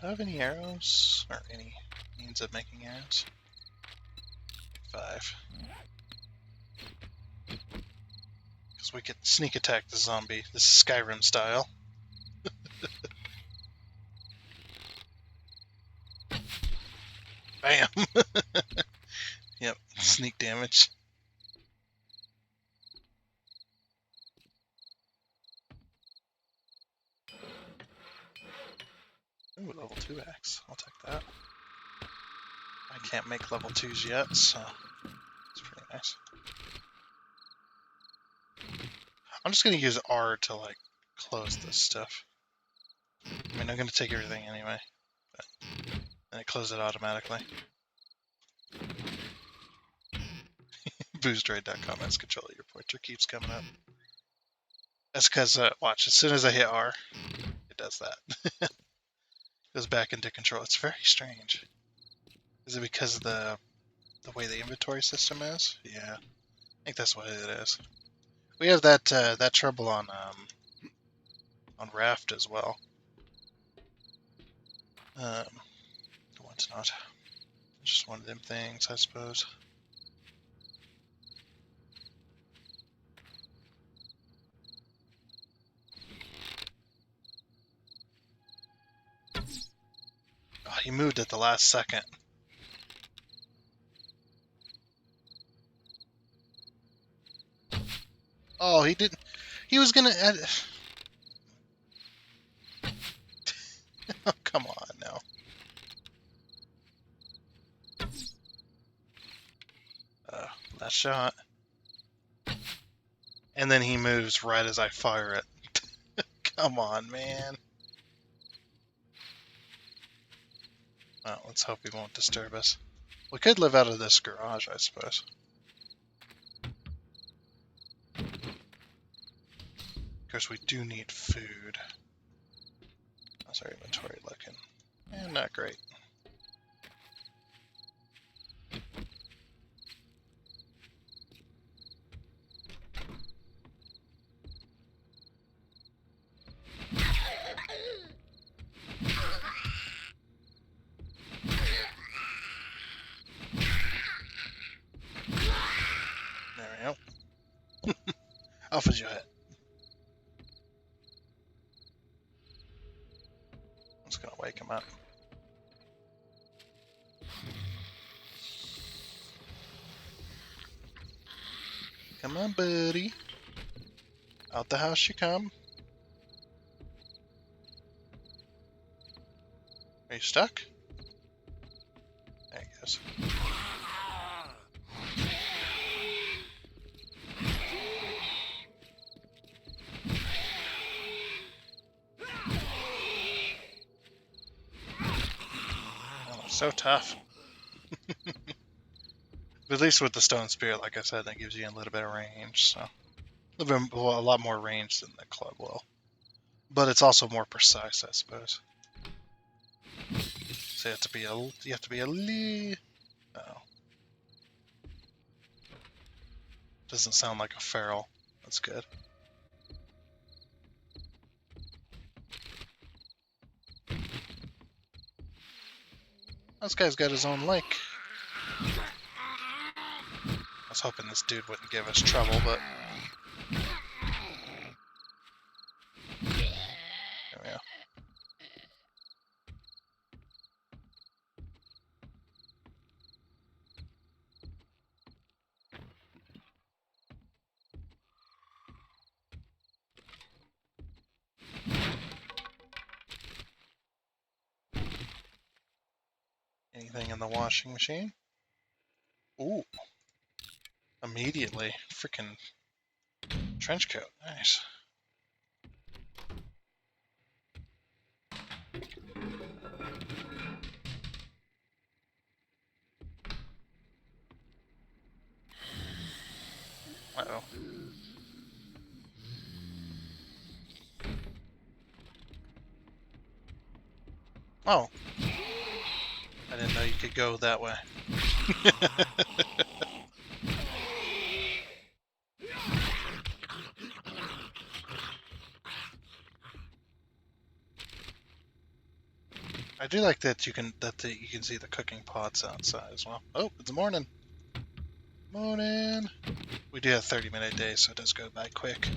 Do I have any arrows? Or any means of making arrows? 5. Because we could sneak attack the zombie. This is Skyrim style. Bam! Yep, sneak damage. Ooh, level 2 axe. I'll take that. I can't make level 2s yet, so it's pretty nice. I'm just gonna use R to like close this stuff. I mean, I'm gonna take everything anyway, but then it closes it automatically. Boosteroid.com has control of your pointer, keeps coming up. That's because, watch, as soon as I hit R, it does that. Goes back into control. It's very strange. Is it because of the way the inventory system is? Yeah, I think that's what it is. We have that that trouble on Raft as well. What's not? Just one of them things, I suppose. Oh, he moved at the last second. Oh, he didn't. He was gonna add. Oh, come on now. Last shot. And then he moves right as I fire it. Come on, man. Well, let's hope he won't disturb us. We could live out of this garage, I suppose. Of course, we do need food. How's our inventory looking? Not great. There we go. Off as you hit. I'm just gonna wake him up. Come on, buddy. Out the house you come. Are you stuck? There he goes. So tough. But at least with the stone spear, like I said, that gives you a little bit of range. So a lot more range than the club will. But it's also more precise, I suppose. So you have to be a little. Oh, doesn't sound like a feral. That's good. This guy's got his own lake. I was hoping this dude wouldn't give us trouble, but there we go. Anything in the washing machine? Ooh. Immediately. Freaking trench coat. Nice. Uh-oh. Oh. I didn't know you could go that way. I do like that you can see the cooking pots outside as well. Oh, it's morning. Morning. We do have 30-minute days, so it does go by quick.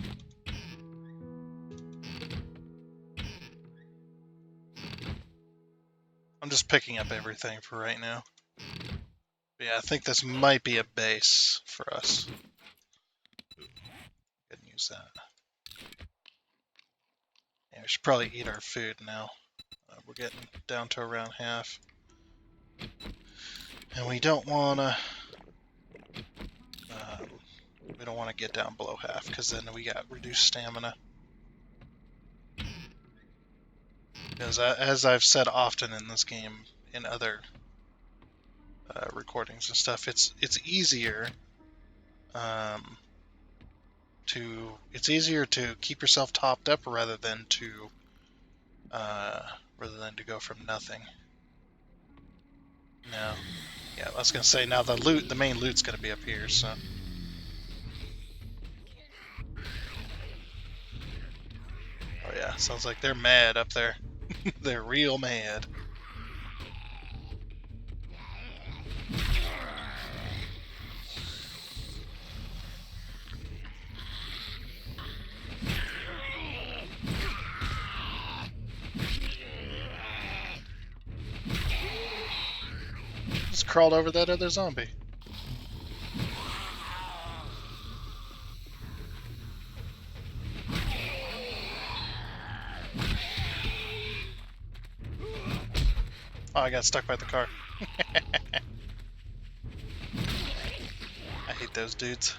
I'm just picking up everything for right now. But yeah, I think this might be a base for us. Go ahead and use that. Yeah, we should probably eat our food now. We're getting down to around half. And we don't want to... we don't want to get down below half, because then we got reduced stamina. Because as I've said often in this game, in other recordings and stuff, it's easier to keep yourself topped up rather than to go from nothing. No, yeah, I was gonna say now the main loot's gonna be up here, so. Oh yeah, sounds like they're mad up there. They're real mad. Just crawled over that other zombie. Oh, I got stuck by the car. I hate those dudes.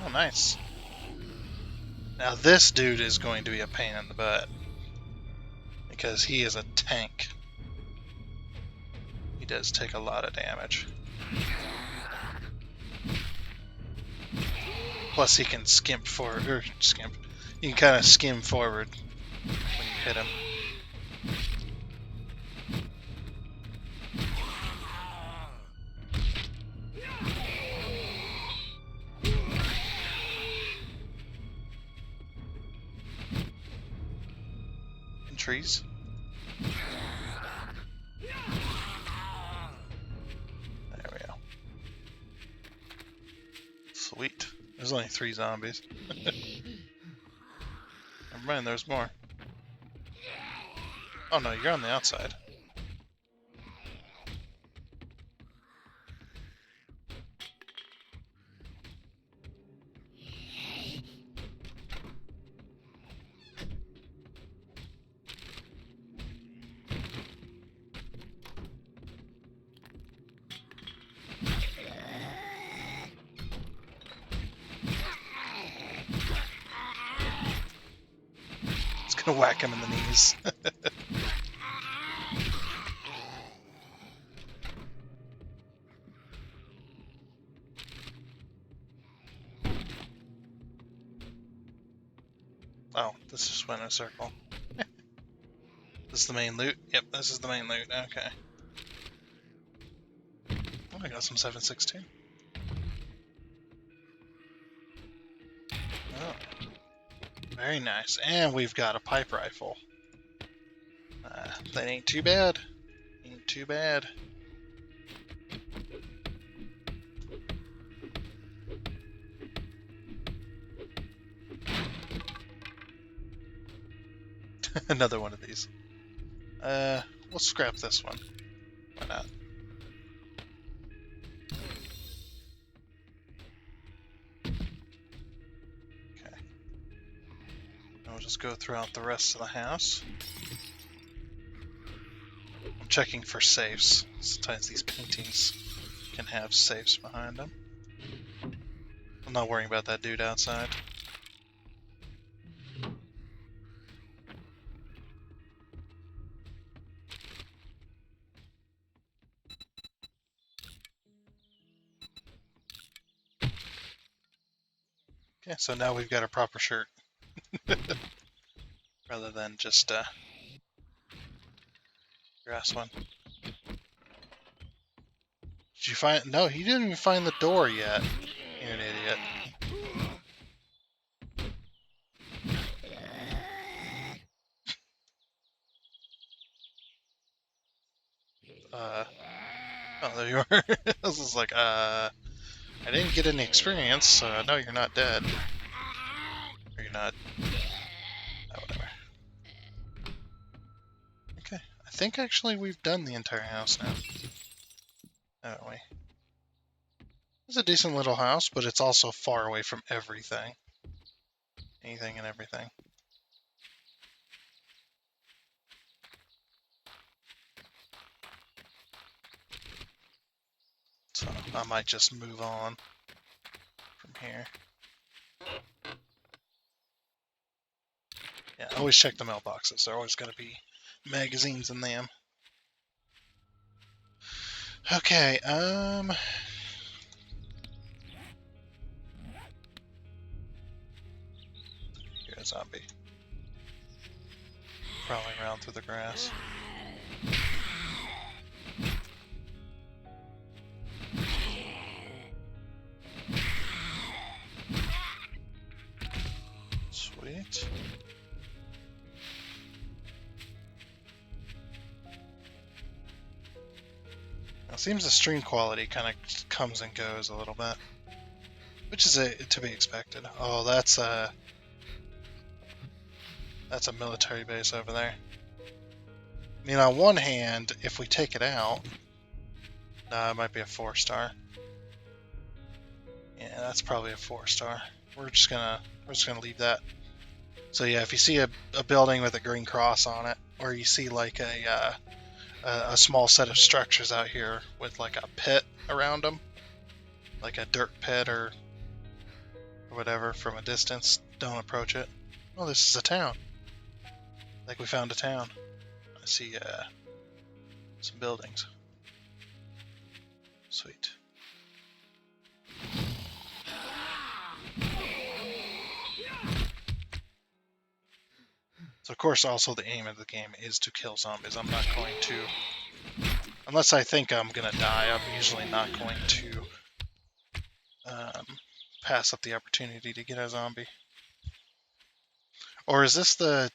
Oh, nice. Now this dude is going to be a pain in the butt. Because he is a tank. He does take a lot of damage. Plus he can skimp forward, or skimp. You can kind of skim forward when you hit him. In trees. There we go. Sweet. There's only 3 zombies. Never mind, there's more. Oh no, you're on the outside. It's gonna whack him in the knees. Oh, this just went in a circle. This is the main loot? Yep, this is the main loot. Okay. Oh, I got some 7.62. Oh, very nice. And we've got a pipe rifle. That ain't too bad. Ain't too bad. Another one of these. We'll scrap this one. Why not? Okay. And we'll just go throughout the rest of the house. I'm checking for safes. Sometimes these paintings can have safes behind them. I'm not worrying about that dude outside. Okay, so now we've got a proper shirt. Rather than just grass one. Did you find... No, he didn't even find the door yet. You're an idiot. Oh, there you are. This is like, I didn't get any experience, so I know you're not dead. Or you're not... Oh, whatever. Okay, I think actually we've done the entire house now. Haven't we? It's a decent little house, but it's also far away from everything. Anything and everything. So I might just move on from here. Yeah, always check the mailboxes. There always gotta be magazines in them. Okay, You're a zombie. Crawling around through the grass. Sweet. It seems the stream quality kind of comes and goes a little bit, which is to be expected. Oh, that's a military base over there. I mean, on one hand, if we take it out, it might be a 4-star. Yeah, that's probably a 4-star. We're just gonna leave that. So yeah, if you see a building with a green cross on it, or you see like a small set of structures out here with like a pit around them, like a dirt pit or whatever from a distance, don't approach it. Oh, this is a town. Like we found a town. I see some buildings. Sweet. So of course also the aim of the game is to kill zombies. I'm not going to, unless I think I'm gonna die, I'm usually not going to pass up the opportunity to get a zombie. Or is this the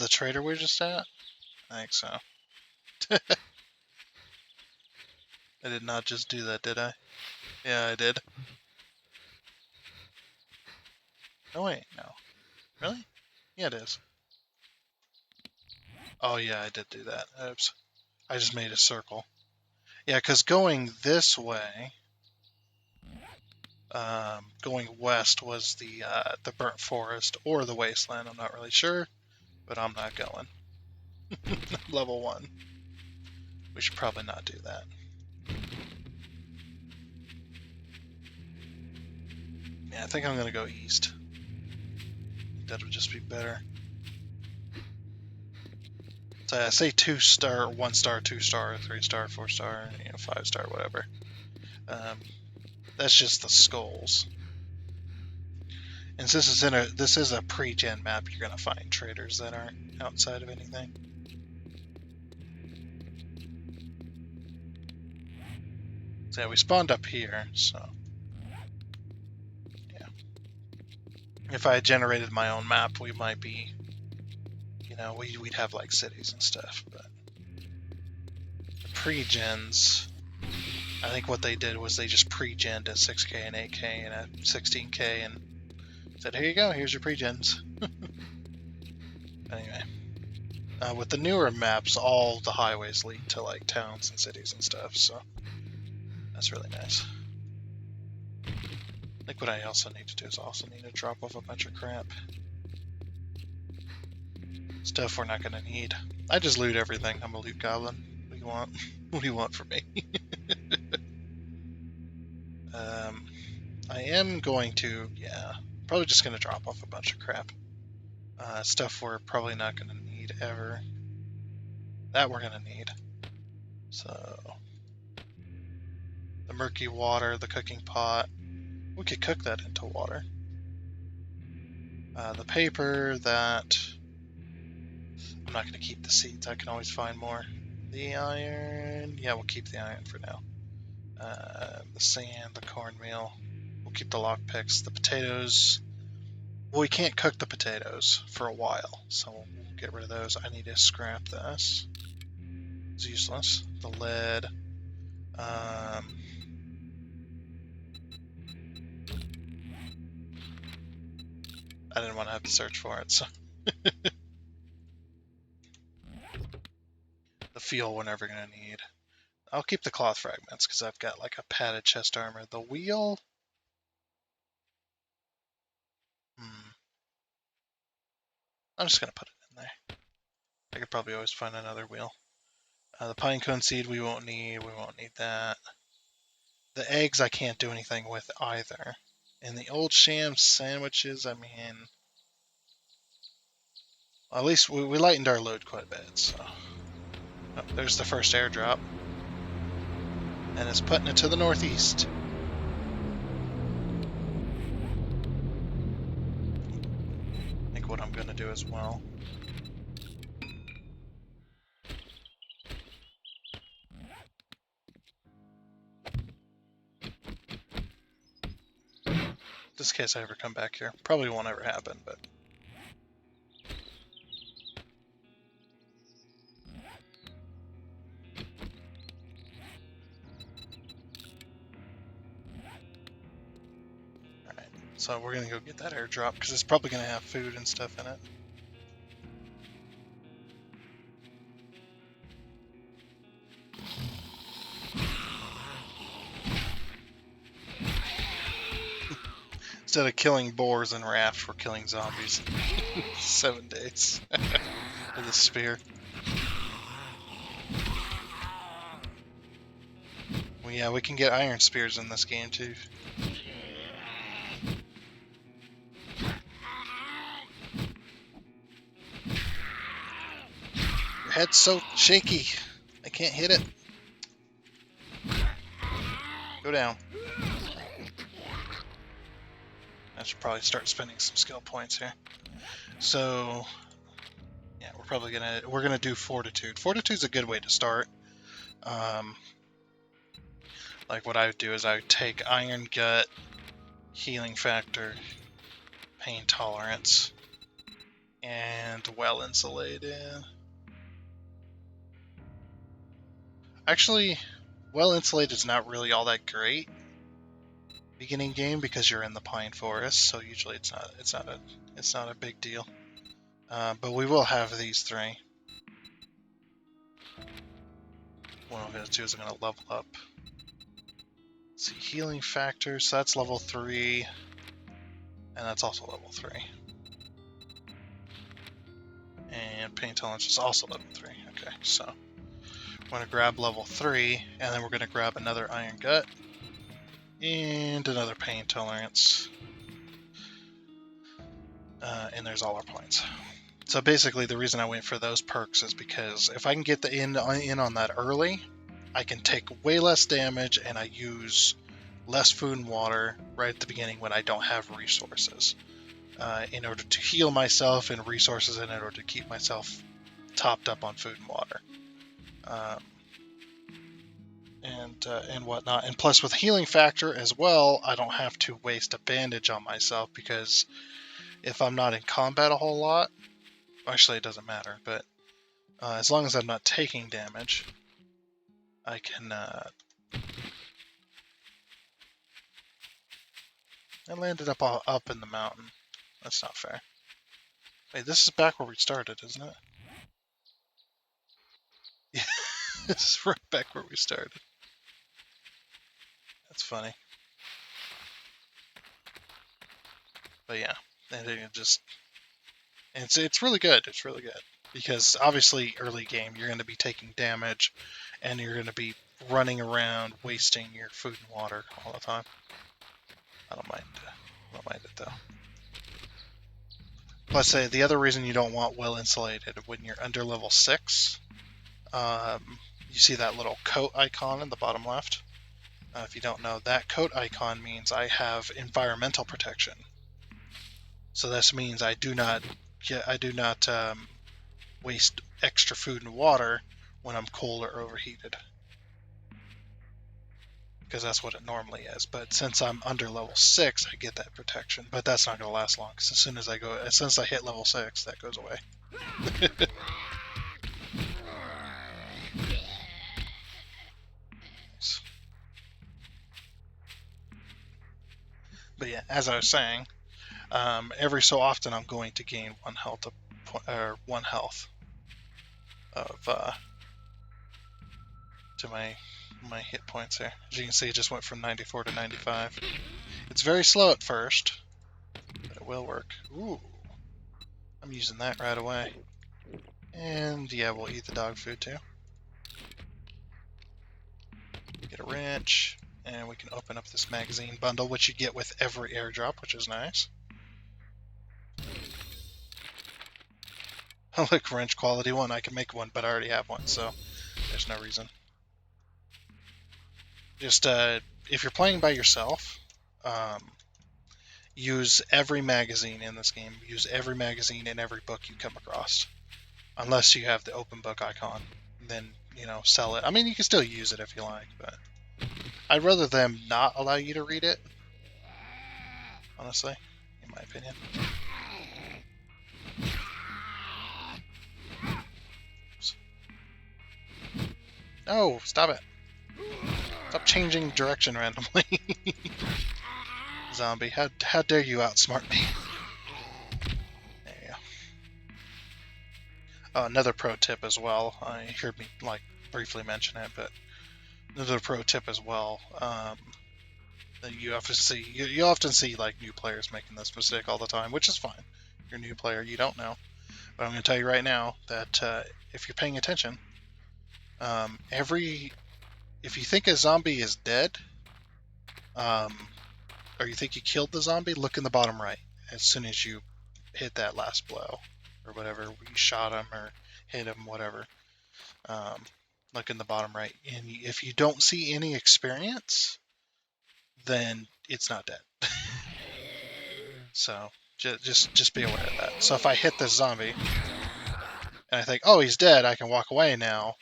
trader we're just at? I think so. I did not just do that, did I? Yeah, I did. No, wait, no. Really? Yeah, it is. Oh, yeah, I did do that. Oops. I just made a circle. Yeah, because going this way, going west was the burnt forest or the wasteland. I'm not really sure, but I'm not going. Level 1. We should probably not do that. Yeah, I think I'm going to go east. That would just be better. So I say 2-star, 1-star, 2-star, 3-star, 4-star, 5-star, whatever. That's just the skulls. And since this is a pre-gen map, you're gonna find traders that aren't outside of anything. So yeah, we spawned up here, so yeah. If I had generated my own map, we might be, we'd have like cities and stuff, but the pre-gens, I think what they did was they just pre-gened a 6K and 8K and a 16K and said, here you go, here's your pre-gens. Anyway, with the newer maps, all the highways lead to like towns and cities and stuff, so that's really nice. I think what I also need to do is also need to drop off a bunch of crap. Stuff we're not going to need. I just loot everything. I'm a loot goblin. What do you want? What do you want from me? I am going to, probably just going to drop off a bunch of crap. Stuff we're probably not going to need ever. That we're going to need. So, the murky water, the cooking pot. We could cook that into water. The paper, that... I'm not going to keep the seeds. I can always find more. The iron... Yeah, we'll keep the iron for now. The sand, the cornmeal. We'll keep the lockpicks. The potatoes... Well, we can't cook the potatoes for a while, so we'll get rid of those. I need to scrap this. It's useless. The lead. I didn't want to have to search for it, so... The fuel we're never going to need. I'll keep the cloth fragments, because I've got like a padded chest armor. The wheel... I'm just going to put it in there. I could probably always find another wheel. The pinecone seed we won't need. We won't need that. The eggs I can't do anything with either. And the old sham sandwiches, I mean... Well, at least we lightened our load quite a bit, so... Oh, there's the first airdrop. And it's putting it to the northeast. I think what I'm going to do as well... Just in case I ever come back here. Probably won't ever happen, but... Alright, so we're gonna go get that airdrop, because it's probably gonna have food and stuff in it. Instead of killing boars and rafts, we're killing zombies. 7 days. With a spear. Well, yeah, we can get iron spears in this game too. Your head's so shaky. I can't hit it. Go down. I should probably start spending some skill points here. So, yeah, we're gonna do fortitude. Fortitude's a good way to start. Like what I would do is I would take iron gut, healing factor, pain tolerance, and well insulated. Actually, well insulated is not really all that great beginning game because you're in the pine forest, so usually it's not a big deal. But we will have these three. What I'm gonna do is I'm gonna level up. Let's see, healing factor, so that's level 3, and that's also level 3. And pain tolerance is also level 3. Okay, so I'm gonna grab level 3, and then we're gonna grab another iron gut and another pain tolerance. And there's all our points. So basically the reason I went for those perks is because if I can get the in on that early, I can take way less damage and I use less food and water right at the beginning when I don't have resources. in order to heal myself, and resources in order to keep myself topped up on food and water. Um, and whatnot. And plus, with healing factor as well, I don't have to waste a bandage on myself, because if I'm not in combat a whole lot, actually it doesn't matter, but as long as I'm not taking damage, I can. I landed up in the mountain. That's not fair. Wait, this is back where we started, isn't it? Yeah, this is right back where we started. That's funny. But yeah, and it's really good. It's really good, because obviously early game you're going to be taking damage, and you're going to be running around wasting your food and water all the time. I don't mind. I don't mind it though. Plus, the other reason you don't want well insulated when you're under level 6, you see that little coat icon in the bottom left. If you don't know, that coat icon means I have environmental protection. So this means I do not waste extra food and water when I'm cold or overheated, because that's what it normally is. But since I'm under level 6, I get that protection. But that's not going to last long, because as soon as I hit level 6, that goes away. But yeah, as I was saying, every so often I'm going to gain 1 health of to my hit points here. As you can see, it just went from 94 to 95. It's very slow at first, but it will work. Ooh, I'm using that right away. And yeah, we'll eat the dog food too. Get a wrench, and we can open up this magazine bundle, which you get with every airdrop, which is nice. Look, wrench quality 1. I can make one, but I already have one, so there's no reason. Just if you're playing by yourself, use every magazine in this game. Use every magazine in every book you come across, unless you have the open book icon. Then sell it. I mean, you can still use it if you like, but I'd rather them not allow you to read it, honestly, in my opinion. No, stop it. Stop changing direction randomly. Zombie, how dare you outsmart me? There you go. Another pro tip as well. You heard me briefly mention it, but another pro tip as well. You often see new players making this mistake all the time, which is fine. You're a new player, you don't know. But I'm going to tell you right now that if you're paying attention, if you think a zombie is dead, or you think you killed the zombie, look in the bottom right as soon as you hit that last blow, or whatever, you shot him or hit him, whatever. Look in the bottom right, and if you don't see any experience, then it's not dead. So just be aware of that. So if I hit this zombie and I think, oh, he's dead, I can walk away now.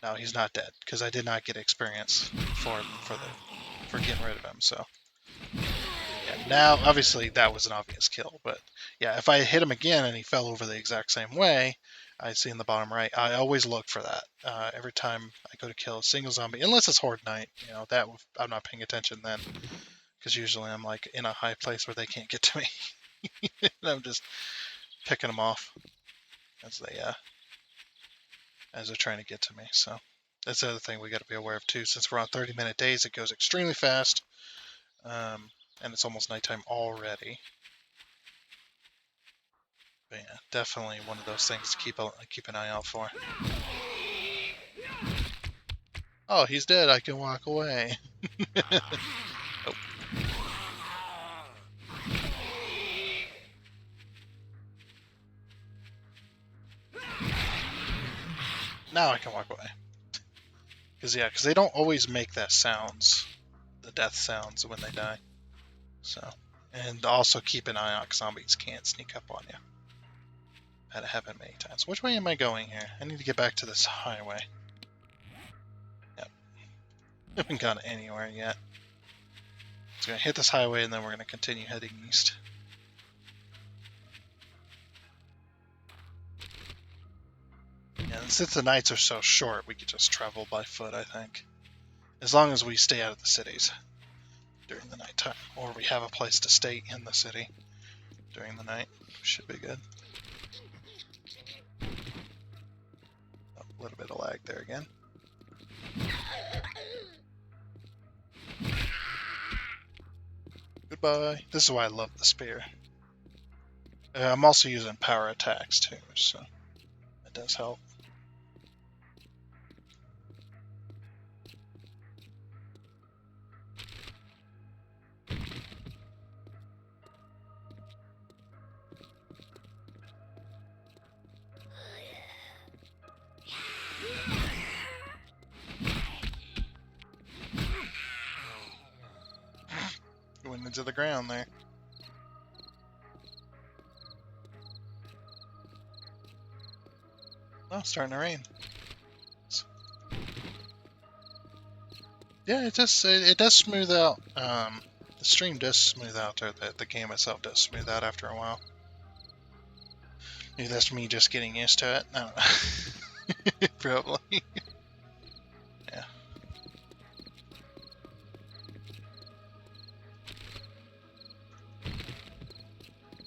No, he's not dead, because I did not get experience for getting rid of him. So yeah, now obviously that was an obvious kill, but yeah, if I hit him again and he fell over the exact same way, I see in the bottom right. I always look for that every time I go to kill a single zombie, unless it's Horde Night. That I'm not paying attention then, because usually I'm in a high place where they can't get to me, and I'm just picking them off as they're trying to get to me. So that's the other thing we got to be aware of too. Since we're on 30-minute days, it goes extremely fast, and it's almost nighttime already. But yeah, definitely one of those things to keep an eye out for. Oh, he's dead. I can walk away. Oh. Now I can walk away. Because they don't always make the death sounds when they die. So And also keep an eye out because zombies can't sneak up on you. Had it happen many times. Which way am I going here? I need to get back to this highway. Yep. Haven't gone anywhere yet. It's going to hit this highway and then we're going to continue heading east. Yeah, and since the nights are so short, we could just travel by foot, I think. As long as we stay out of the cities during the nighttime. Or we have a place to stay in the city during the night. Should be good. Oh, a little bit of lag there again. Goodbye. This is why I love the spear. I'm also using power attacks too, so that does help. Went into the ground there. Oh, it's starting to rain. Yeah, it does smooth out. The stream does smooth out, or the game itself does smooth out after a while. Maybe that's me just getting used to it. I don't know. Probably. Yeah.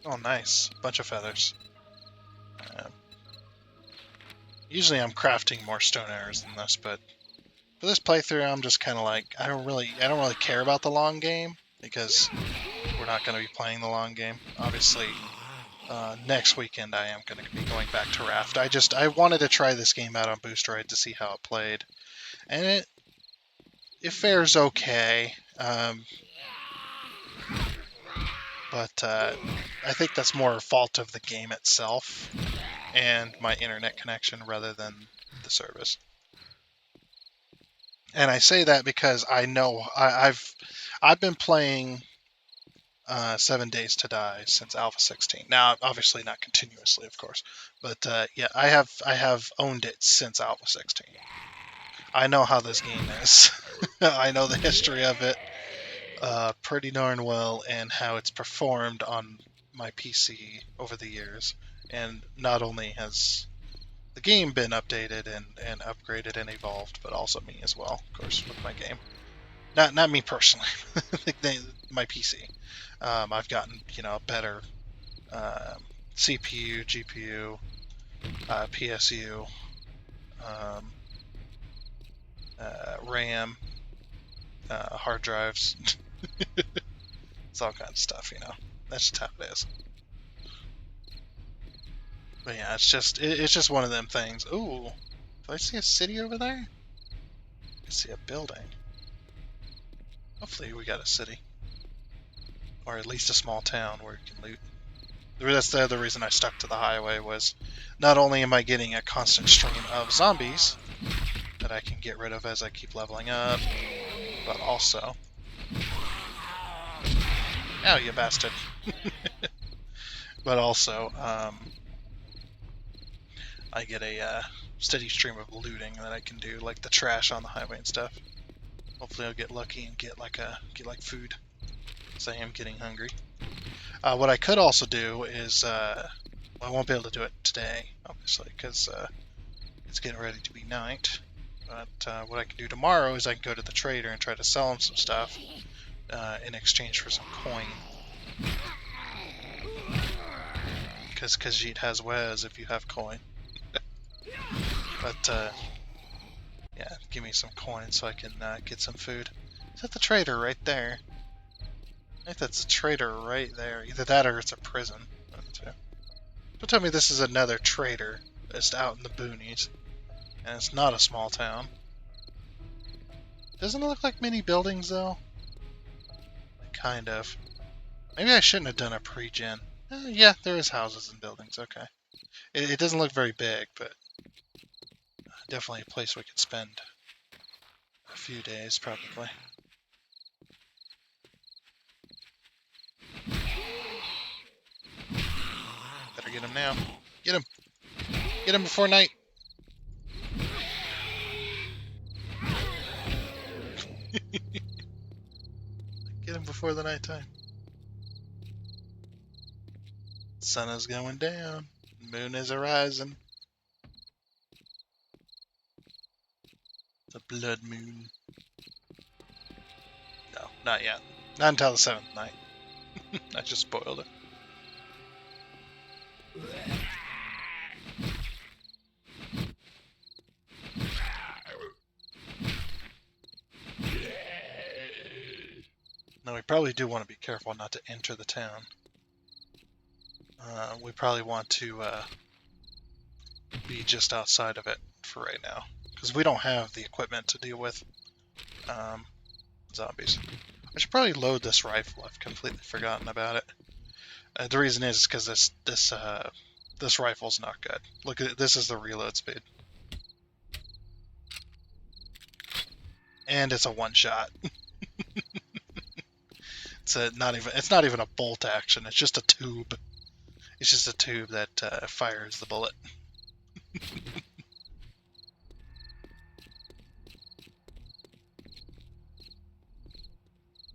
Oh, nice. Bunch of feathers. Usually I'm crafting more stone arrows than this, but for this playthrough, I'm just kind of like, I don't really care about the long game because we're not going to be playing the long game. Obviously, next weekend I am going to be going back to Raft. I wanted to try this game out on Boosteroid to see how it played, and it fares okay. But I think that's more a fault of the game itself and my internet connection rather than the service. And I say that because I know I've been playing 7 Days to Die since Alpha 16. Now, obviously not continuously, of course, but yeah, I have owned it since Alpha 16. I know how this game is. I know the history of it pretty darn well and how it's performed on my PC over the years. And not only has the game been updated and upgraded and evolved, but also me as well, of course, with my game. Not me personally, my PC. I've gotten better CPU, GPU, PSU, um, RAM, hard drives. It's all kinds of stuff, That's just how it is. But yeah, it's just one of them things. Ooh, do I see a city over there? I see a building. Hopefully we got a city. Or at least a small town where you can loot. That's the other reason I stuck to the highway was not only am I getting a constant stream of zombies that I can get rid of as I keep leveling up, but also... Ow, you bastard. But also, I get a steady stream of looting that I can do, like the trash on the highway and stuff. Hopefully I'll get lucky and get like food, because I am getting hungry. What I could also do is, well, I won't be able to do it today, obviously, because it's getting ready to be night. But what I can do tomorrow is I can go to the trader and try to sell him some stuff in exchange for some coin. Because Khajiit has wares if you have coin. But yeah, give me some coin so I can get some food. Is that the trader right there? I think that's a trader right there. Either that or it's a prison. Don't tell me this is another trader that's out in the boonies. And it's not a small town. Doesn't it look like many buildings, though? Kind of. Maybe I shouldn't have done a pre-gen. Yeah, there is houses and buildings, okay. It doesn't look very big, but definitely a place we could spend a few days, probably. get him now. Get him! Get him before night! Get him before the nighttime. Sun is going down. Moon is arising. The blood moon. No, not yet. Not until the 7th night. I just spoiled it. Now we probably do want to be careful not to enter the town. We probably want to be just outside of it for right now, because we don't have the equipment to deal with zombies. I should probably load this rifle. I've completely forgotten about it. The reason is because this rifle's not good. Look at it. This is the reload speed, and it's a one shot. It's not even a bolt action. It's just a tube. It's just a tube that fires the bullet.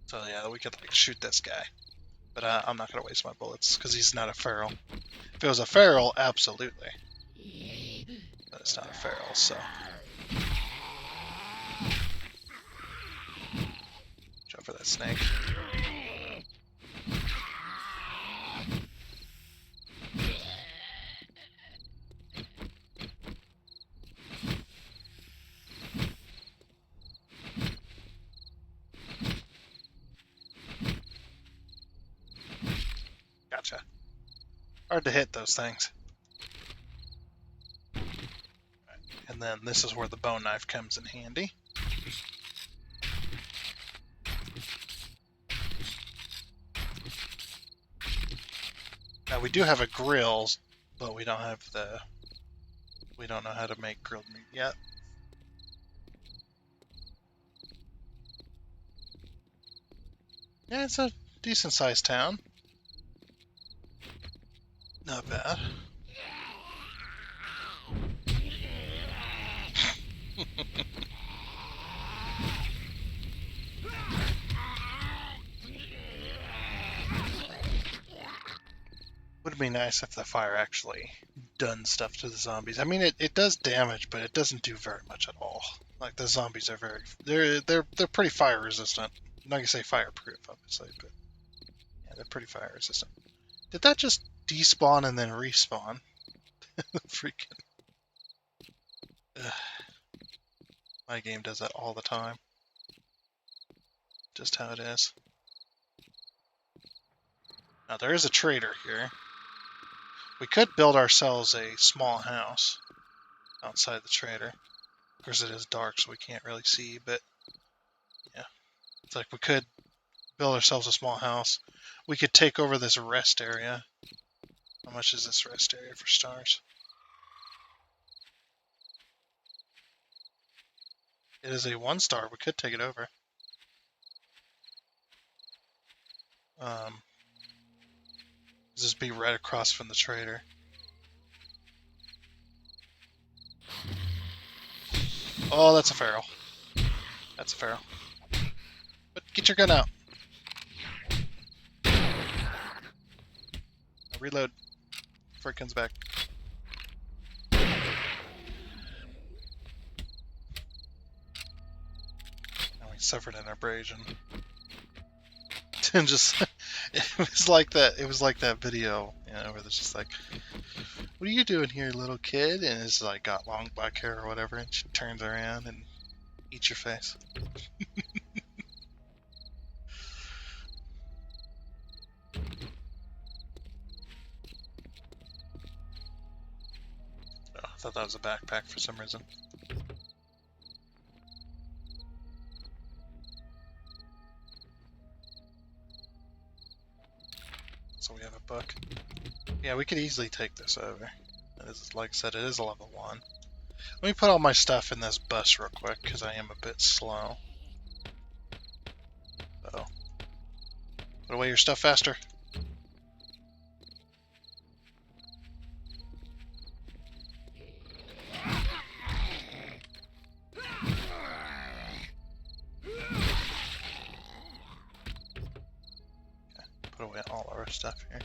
So yeah, we could like shoot this guy, but I'm not gonna waste my bullets because he's not a feral. If it was a feral, absolutely, but it's not a feral, so. Jump for that snake. Gotcha. Hard to hit those things. And then this is where the bone knife comes in handy. Now we do have a grill, but we don't know how to make grilled meat yet. Yeah, it's a decent sized town. Not bad. Would be nice if the fire actually done stuff to the zombies. I mean, it does damage, but it doesn't do very much at all. Like the zombies are they're pretty fire resistant. I'm not gonna say fireproof, obviously, but yeah, they're pretty fire resistant. Did that just despawn and then respawn? Freaking. Ugh. My game does that all the time. Just how it is. Now there is a trader here. We could build ourselves a small house outside the trader. Of course it is dark so we can't really see, but yeah. It's like we could build ourselves a small house. We could take over this rest area. How much is this rest area for stars? It is a 1-star. We could take it over. Just be right across from the trader. Oh, that's a feral. That's a feral. But get your gun out. Now reload before it comes back. Now we suffered an abrasion. And just it was like that video, where there's just like, what are you doing here, little kid? And it's like got long black hair or whatever, and she turns around and eats your face. Oh, I thought that was a backpack for some reason. So we have a book. Yeah, we could easily take this over. Like I said, it is a level 1. Let me put all my stuff in this bus real quick, because I am a bit slow. So, put away your stuff faster. stuff here.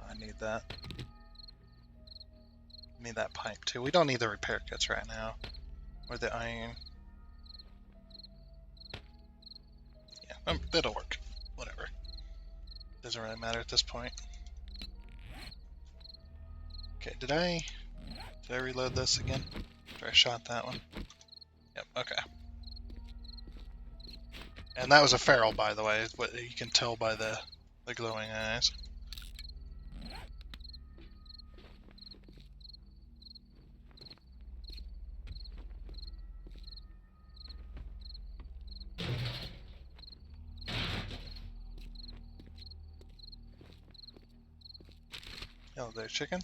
I need that. Need that pipe too. We don't need the repair kits right now. Or the iron. Yeah, that'll work. Whatever. Doesn't really matter at this point. Okay, did I reload this again? Or I shot that one? Yep, okay. And that was a feral, by the way, what you can tell by the glowing eyes. Hello there, chicken.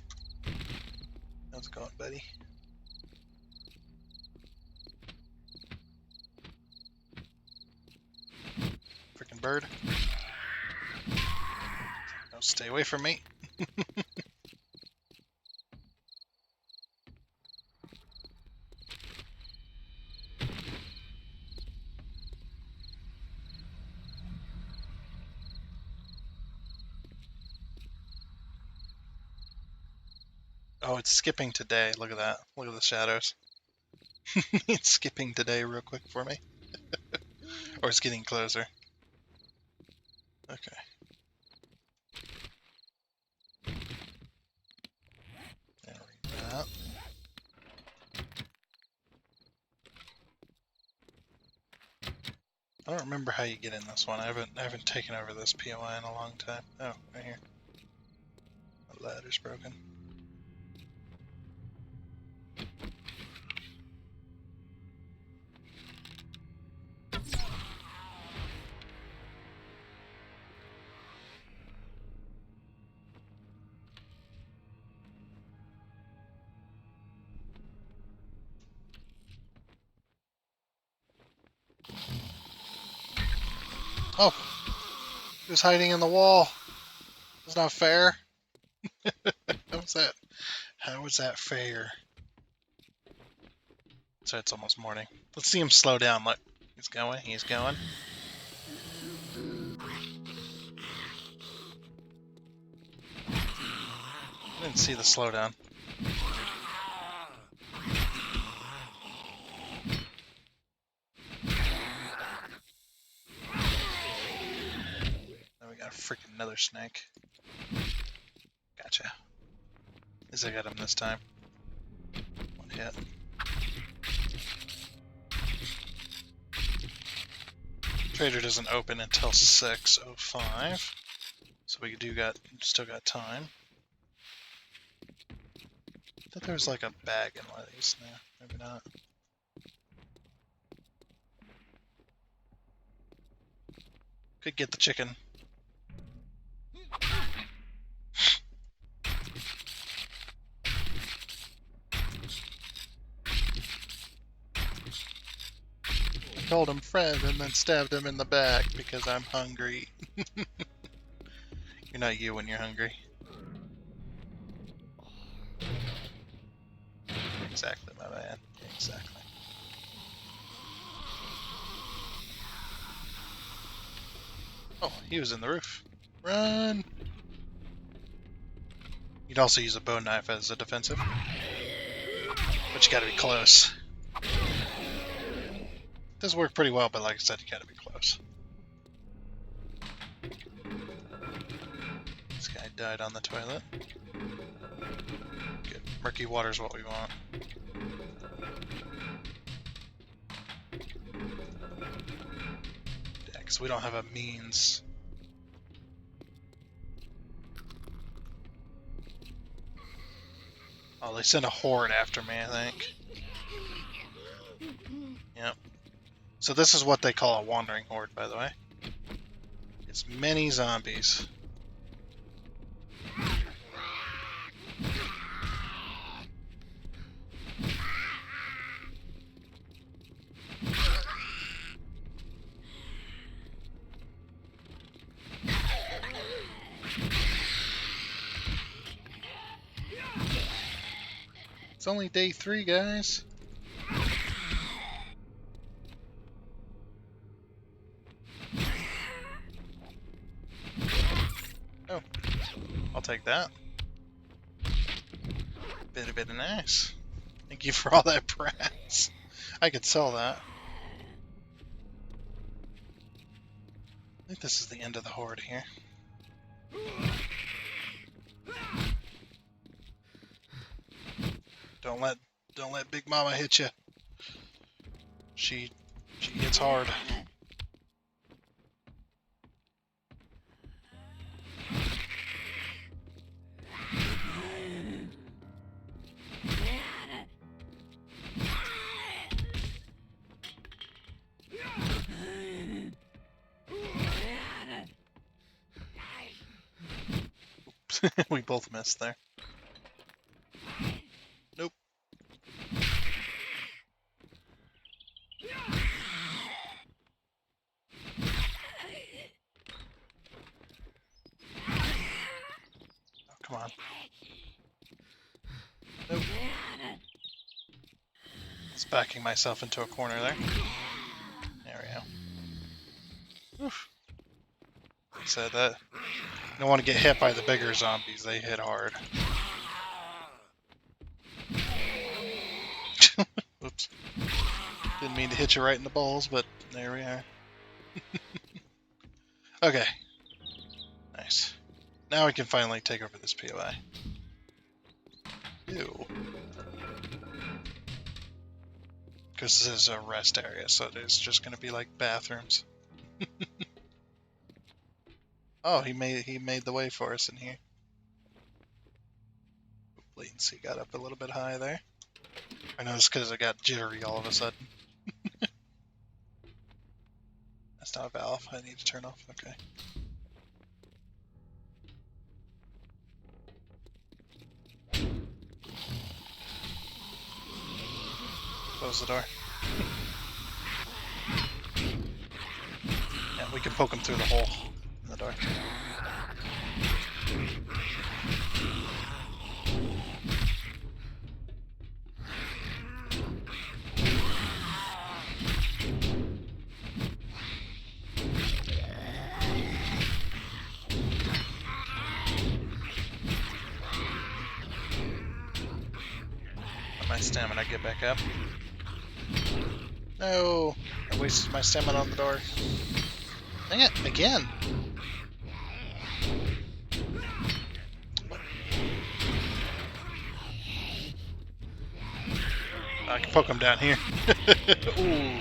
How's it going, buddy? Freaking bird. No, stay away from me. Oh, it's skipping today. Look at that. Look at the shadows. It's skipping today real quick for me. Or it's getting closer. Okay. There we go. I don't remember how you get in this one. I haven't taken over this POI in a long time. Oh, right here. The ladder's broken. Oh! He was hiding in the wall. That's not fair. How was that fair? So it's almost morning. Let's see him slow down. Look. He's going. I didn't see the slowdown. Now we got a freaking another snake. Gotcha. At least I got him this time. One hit. Trader doesn't open until 6:05, so we still got time. I thought there was like a bag in one of these. No, maybe not. Could get the chicken. I called him friend and then stabbed him in the back because I'm hungry. You're not you when you're hungry. Exactly, my man. Exactly. Oh, he was in the roof. Run! You'd also use a bone knife as a defensive. But you gotta be close. It does work pretty well, but like I said, you gotta be close. This guy died on the toilet. Good. Murky water's what we want. Yeah, because we don't have a means. Oh, they sent a horde after me, I think. Yep. So this is what they call a wandering horde, by the way. It's many zombies. It's only day 3, guys. Oh, I'll take that. Bit nice. Thank you for all that brass. I could sell that. I think this is the end of the horde here. Don't let Big Mama hit you. She hits hard. We both missed there. Nope. Oh, come on. Nope. I was backing myself into a corner there. There we go. Oof. Like I said, that you don't want to get hit by the bigger zombies. They hit hard. Oops. Didn't mean to hit you right in the balls, but there we are. Okay. Nice. Now we can finally take over this POI. Ew. Because this is a rest area, so it's just going to be like bathrooms. Oh, he made the way for us in here. Latency got up a little bit high there. I know it's because I got jittery all of a sudden. That's not a valve. I need to turn off. Okay. Close the door. Yeah, we can poke him through the hole in the door. Let my stamina get back up. No! I wasted my stamina on the door. Dang it! Again! I can poke him down here. Ooh.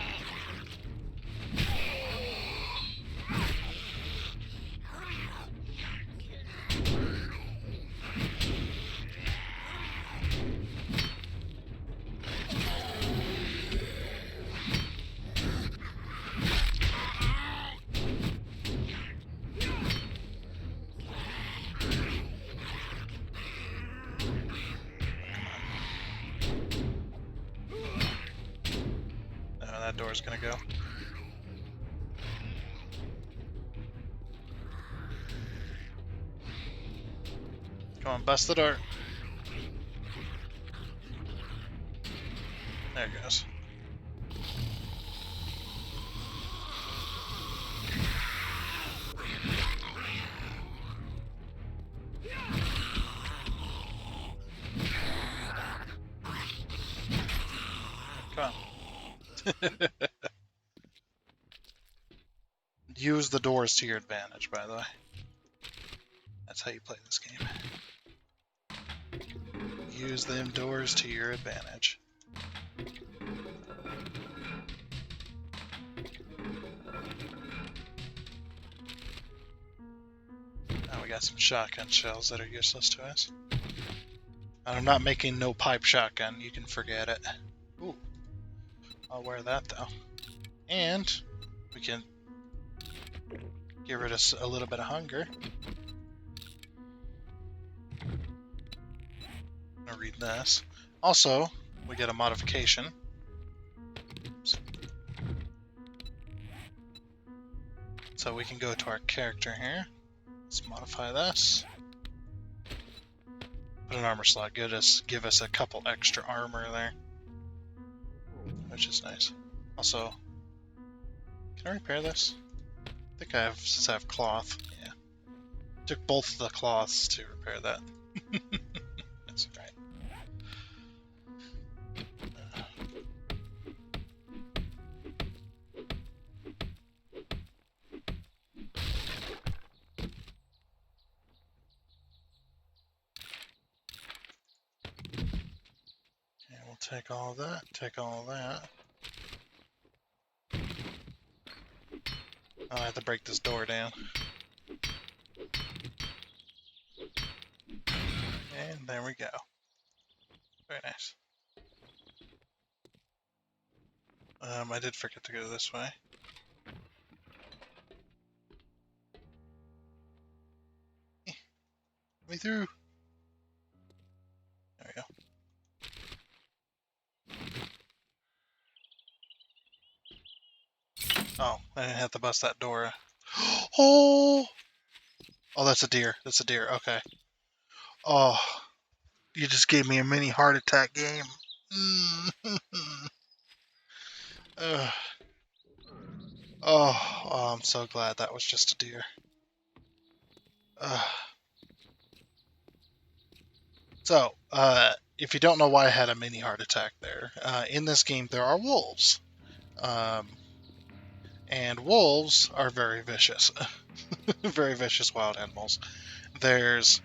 That door's gonna go. Come on, bust the door. There it goes. Come on. Use the doors to your advantage, by the way. That's how you play this game. Use them doors to your advantage. Now we got some shotgun shells that are useless to us. I'm not making no pipe shotgun, you can forget it. Ooh. I'll wear that though. And we can get rid of a little bit of hunger. I'm gonna read this. Also, we get a modification. Oops. So we can go to our character here. Let's modify this. Put an armor slot. Give us a couple extra armor there, which is nice. Also, can I repair this? I think I have, since I have cloth. Yeah. Took both the cloths to repair that. That's alright. Okay, we'll take all of that, take all of that. I have to break this door down. And there we go. Very nice. I did forget to go this way. Me through. There we go. Oh, I didn't have to bust that door. Oh! Oh, that's a deer. That's a deer. Okay. Oh, you just gave me a mini heart attack game. Ugh. Oh, I'm so glad that was just a deer. So, if you don't know why I had a mini heart attack there, in this game there are wolves. And wolves are very vicious. Very vicious wild animals. There's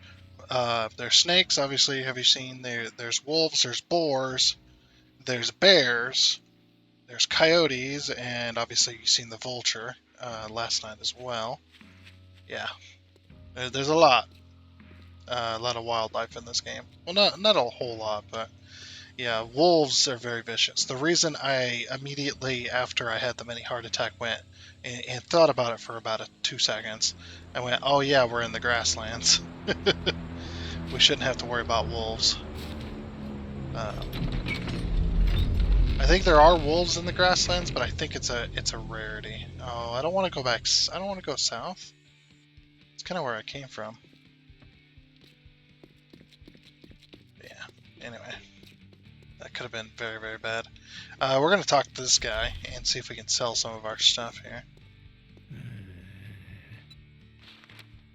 snakes, obviously, have you seen? There's wolves, there's boars, there's bears, there's coyotes, and obviously you've seen the vulture last night as well. Yeah, there's a lot of wildlife in this game. Well, not a whole lot, but yeah, wolves are very vicious. The reason I immediately after I had the mini heart attack went and thought about it for about 2 seconds, I went, "Oh yeah, we're in the grasslands. We shouldn't have to worry about wolves." I think there are wolves in the grasslands, but I think it's a rarity. Oh, I don't want to go back. I don't want to go south. It's kind of where I came from. Yeah. Anyway, that could have been very, very bad. We're gonna talk to this guy and see if we can sell some of our stuff here.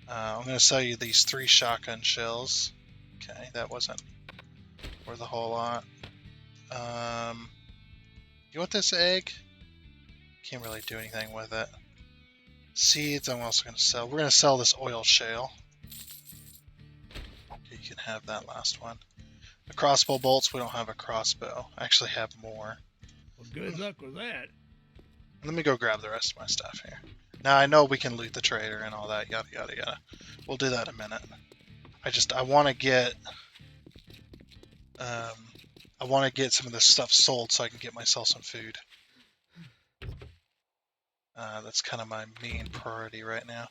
I'm gonna sell you these 3 shotgun shells. Okay, that wasn't worth a whole lot. You want this egg? Can't really do anything with it. Seeds, I'm also gonna sell. We're gonna sell this oil shale. Okay, you can have that last one. The crossbow bolts, we don't have a crossbow. I actually have more. Well, good luck with that. Let me go grab the rest of my stuff here. Now I know we can loot the trader and all that, yada yada yada. We'll do that in a minute. I want to get some of this stuff sold so I can get myself some food. That's kind of my main priority right now.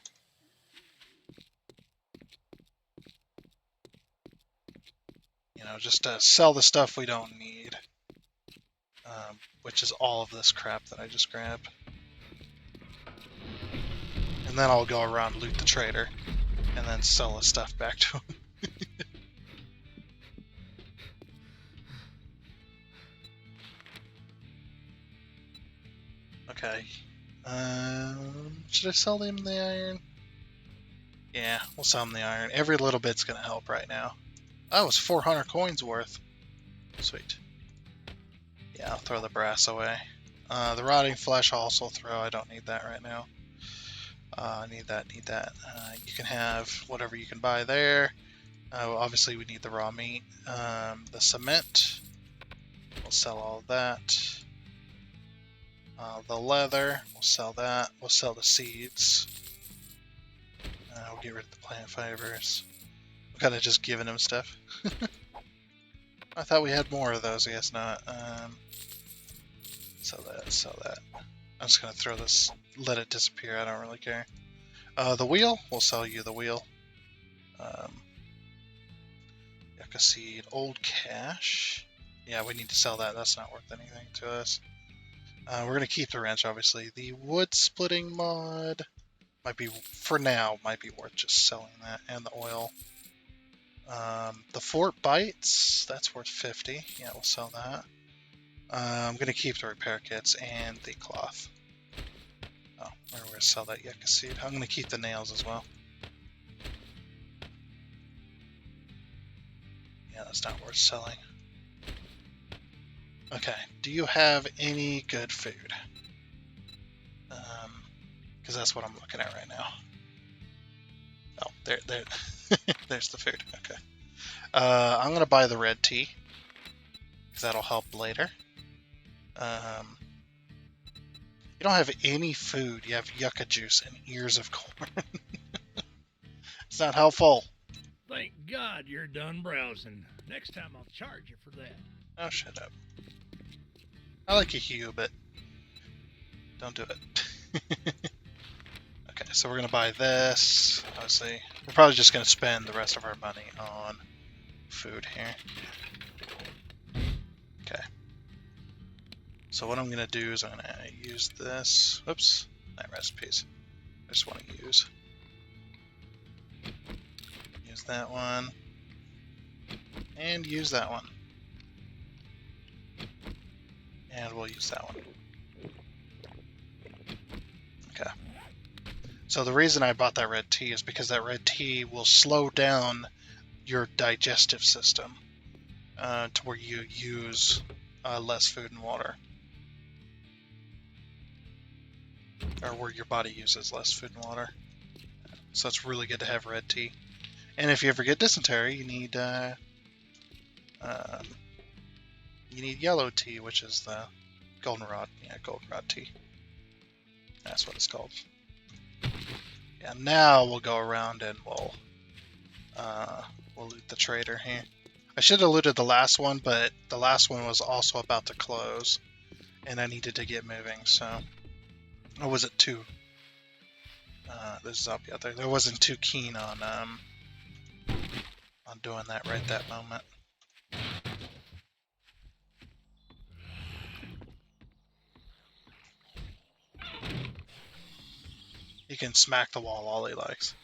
You know, just to sell the stuff we don't need, which is all of this crap that I just grabbed. And then I'll go around, loot the trader, and then sell the stuff back to him. Okay. Should I sell them the iron? Yeah, we'll sell them the iron. Every little bit's gonna help right now. Oh, it's 400 coins worth. Sweet. Yeah, I'll throw the brass away. The rotting flesh I'll also throw. I don't need that right now. Need that. You can have whatever you can buy there. Obviously, we need the raw meat. The cement. We'll sell all of that. The leather. We'll sell that. We'll sell the seeds. We'll get rid of the plant fibers. I'm kind of just giving him stuff. I thought we had more of those. I guess not. Sell that. I'm just going to throw this, let it disappear. I don't really care. The wheel, we'll sell you the wheel. Yucca seed, old cash. Yeah, we need to sell that. That's not worth anything to us. We're going to keep the wrench, obviously. The wood splitting mod might be, for now, might be worth just selling that. And the oil. The fort bites, that's worth 50. Yeah, we'll sell that. I'm going to keep the repair kits and the cloth. Oh, we're going to sell that yucca seed. I'm going to keep the nails as well. Yeah, that's not worth selling. Okay, do you have any good food? Because that's what I'm looking at right now. Oh, there, there's the food. Okay. I'm going to buy the red tea, because that'll help later. You don't have any food. You have yucca juice and ears of corn. It's not helpful. Thank God you're done browsing. Next time I'll charge you for that. Oh, shut up. I like you, Hugh, but don't do it. Okay, so we're going to buy this. Obviously, we're probably just going to spend the rest of our money on food here. Okay. So what I'm going to do is I'm going to use this. Whoops. Night recipes. I just want to use that one. And use that one. And we'll use that one. Okay. So the reason I bought that red tea is because that red tea will slow down your digestive system to where you use less food and water. Or where your body uses less food and water. So it's really good to have red tea. And if you ever get dysentery, you need yellow tea, which is the goldenrod. Yeah, goldenrod tea. That's what it's called. Yeah, now we'll go around and we'll loot the trader here. I should have looted the last one, but the last one was also about to close, and I needed to get moving, so I wasn't too. There's a zombie out there. I wasn't too keen on doing that right that moment. He can smack the wall all he likes.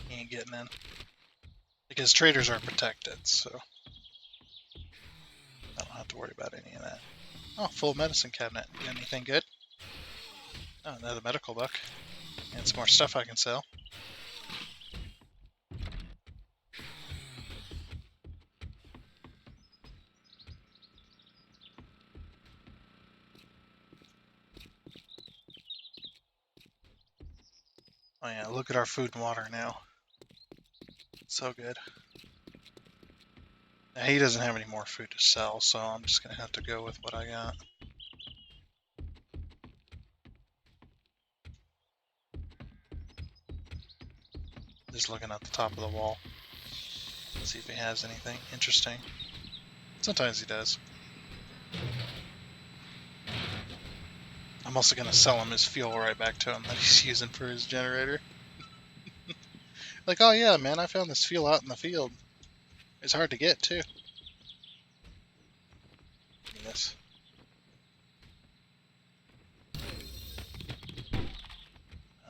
He ain't getting in. Because traders are protected, so I don't have to worry about any of that. Oh, full medicine cabinet. You got anything good? Oh, another medical book. And some more stuff I can sell. Oh yeah, look at our food and water now. So good. Now, he doesn't have any more food to sell, so I'm just going to have to go with what I got. Just looking at the top of the wall. See if he has anything interesting. Sometimes he does. I'm also going to sell him his fuel right back to him that he's using for his generator. Like, oh yeah, man, I found this fuel out in the field. It's hard to get, too. Yes.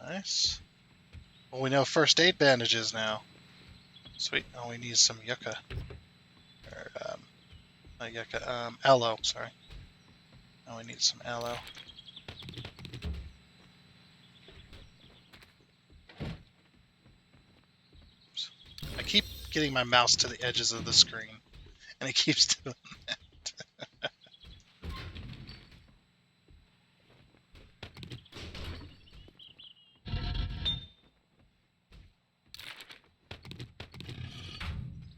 Nice. Well, we know first aid bandages now. Sweet. Oh, we need some yucca. Or, not yucca, aloe, sorry. Oh, we need some aloe. Oops. I keep getting my mouse to the edges of the screen, and it keeps doing that.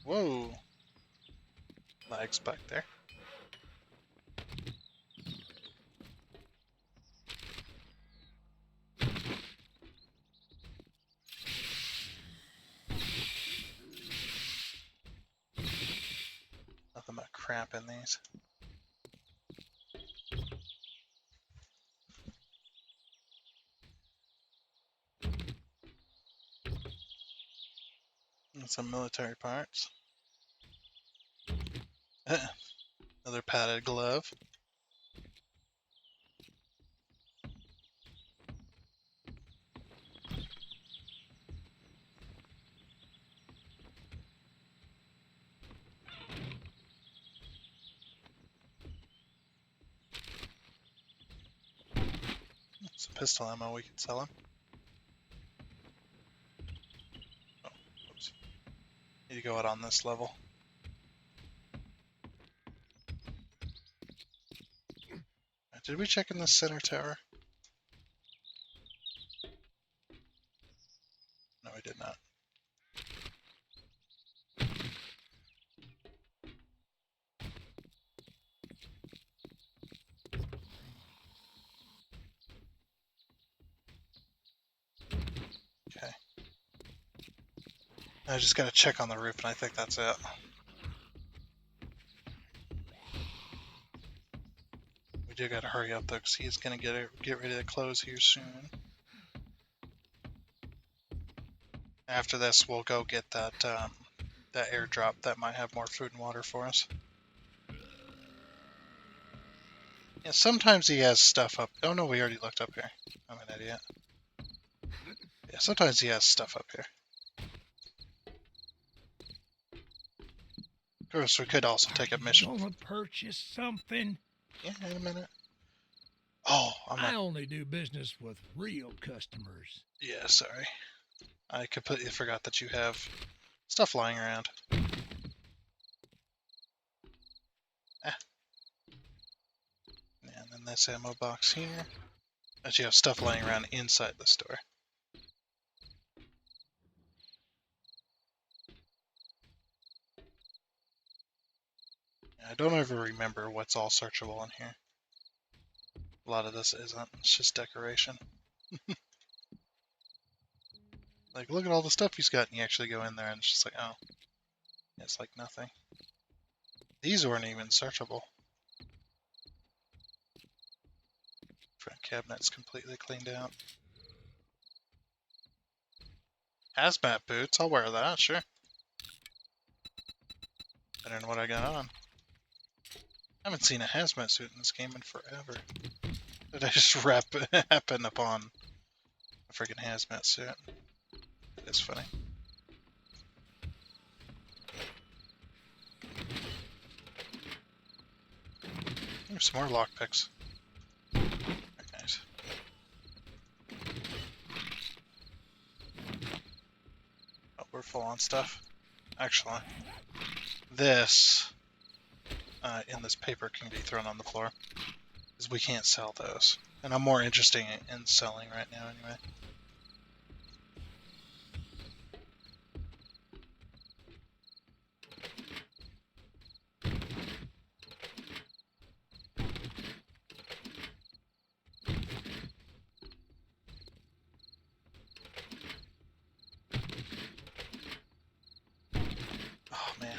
Whoa. Lags back there. Nothing but crap in these. And some military parts. Another padded glove. pistol ammo we could sell him. Oh, oops. Need to go out on this level. Did we check in the center tower? No, we did not. Okay. I just gotta check on the roof, and I think that's it. We do gotta hurry up though, because he's gonna get ready to close here soon. After this, we'll go get that that airdrop that might have more food and water for us. Yeah, sometimes he has stuff up. Oh no, we already looked up here. I'm an idiot. Yeah, sometimes he has stuff up here. Of course, we could also take a mission. Gonna purchase something? Yeah, in a minute. Oh, I only do business with real customers. Yeah, sorry. I completely forgot that you have stuff lying around. Ah. And then this ammo box here. But you have stuff lying around inside the store. I don't ever remember what's all searchable in here. A lot of this isn't. It's just decoration. Like, look at all the stuff he's got, and you actually go in there, and it's just like, oh. It's like nothing. These weren't even searchable. Front cabinet's completely cleaned out. Hazmat boots, I'll wear that, sure. Better than what I got on. I haven't seen a hazmat suit in this game in forever. Did I just happen upon a freaking hazmat suit? It is funny. There's some more lockpicks. Very nice. Oh, we're full on stuff. Actually, this in this paper can be thrown on the floor, because we can't sell those. And I'm more interested in selling right now anyway. Oh man,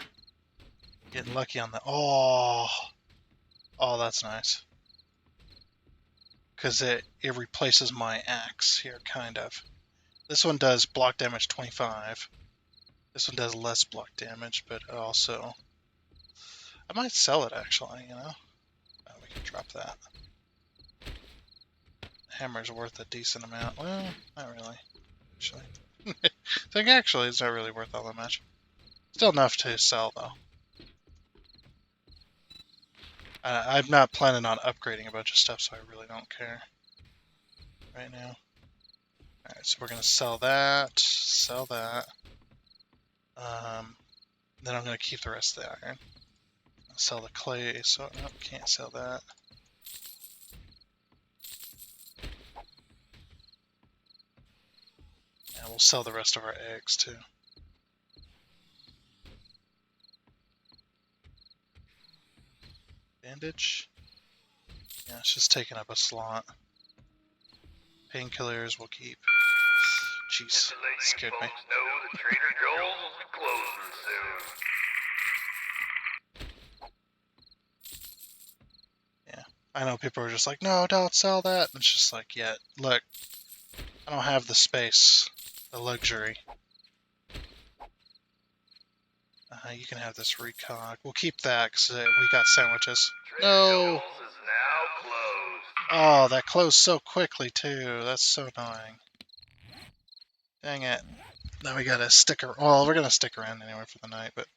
getting lucky on the oh, that's nice. Because it replaces my axe here, kind of. This one does block damage 25. This one does less block damage, but also I might sell it actually. You know, we can drop that. Hammer's worth a decent amount. Well, not really. Actually, I think actually it's not really worth all that much. Still enough to sell though. I'm not planning on upgrading a bunch of stuff, so I really don't care right now. Alright, so we're going to sell that, then I'm going to keep the rest of the iron. I'll sell the clay, so no, can't sell that. And we'll sell the rest of our eggs too. Bandage? Yeah, it's just taking up a slot. Painkillers we'll keep. Jeez, scared me. Yeah, I know people are just like, no, don't sell that. And it's just like, yeah, look, I don't have the space, the luxury. You can have this recog. We'll keep that because we got sandwiches. No! Oh, that closed so quickly too. That's so annoying. Dang it. Now we gotta stick around. Well, we're gonna stick around anyway for the night, but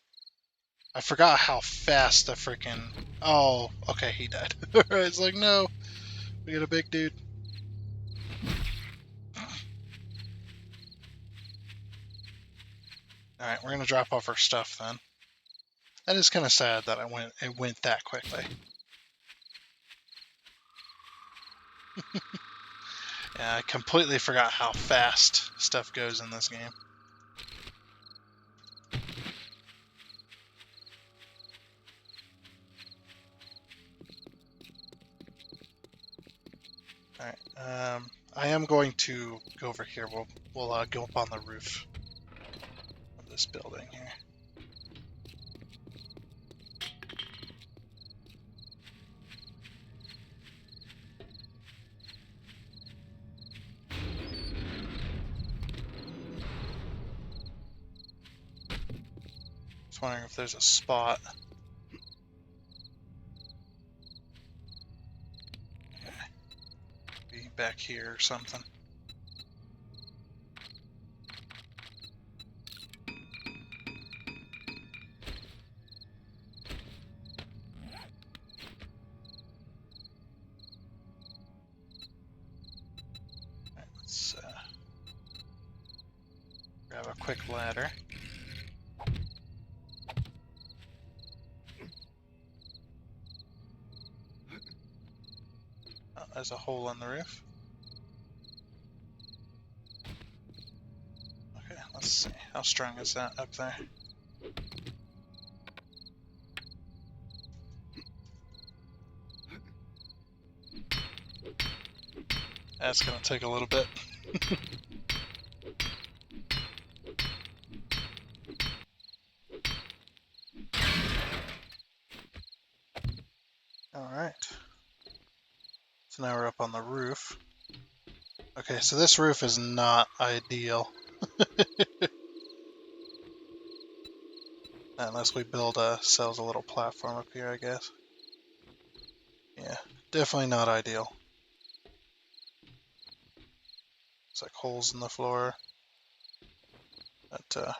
I forgot how fast the freaking. Oh, okay, he died. It's like, no. We got a big dude. Alright, we're going to drop off our stuff then. That is kind of sad that it went that quickly. Yeah, I completely forgot how fast stuff goes in this game. Alright, I am going to go over here. We'll go up on the roof of this building here. Just wondering if there's a spot. Okay. Be back here or something. Alright, let's grab a quick ladder. Oh, there's a hole in the roof. Okay, let's see. How strong is that up there? That's gonna take a little bit. Alright. So now we're up on the roof. Okay, so this roof is not ideal. Unless we build ourselves a little platform up here, I guess. Yeah, definitely not ideal. It's like holes in the floor. But,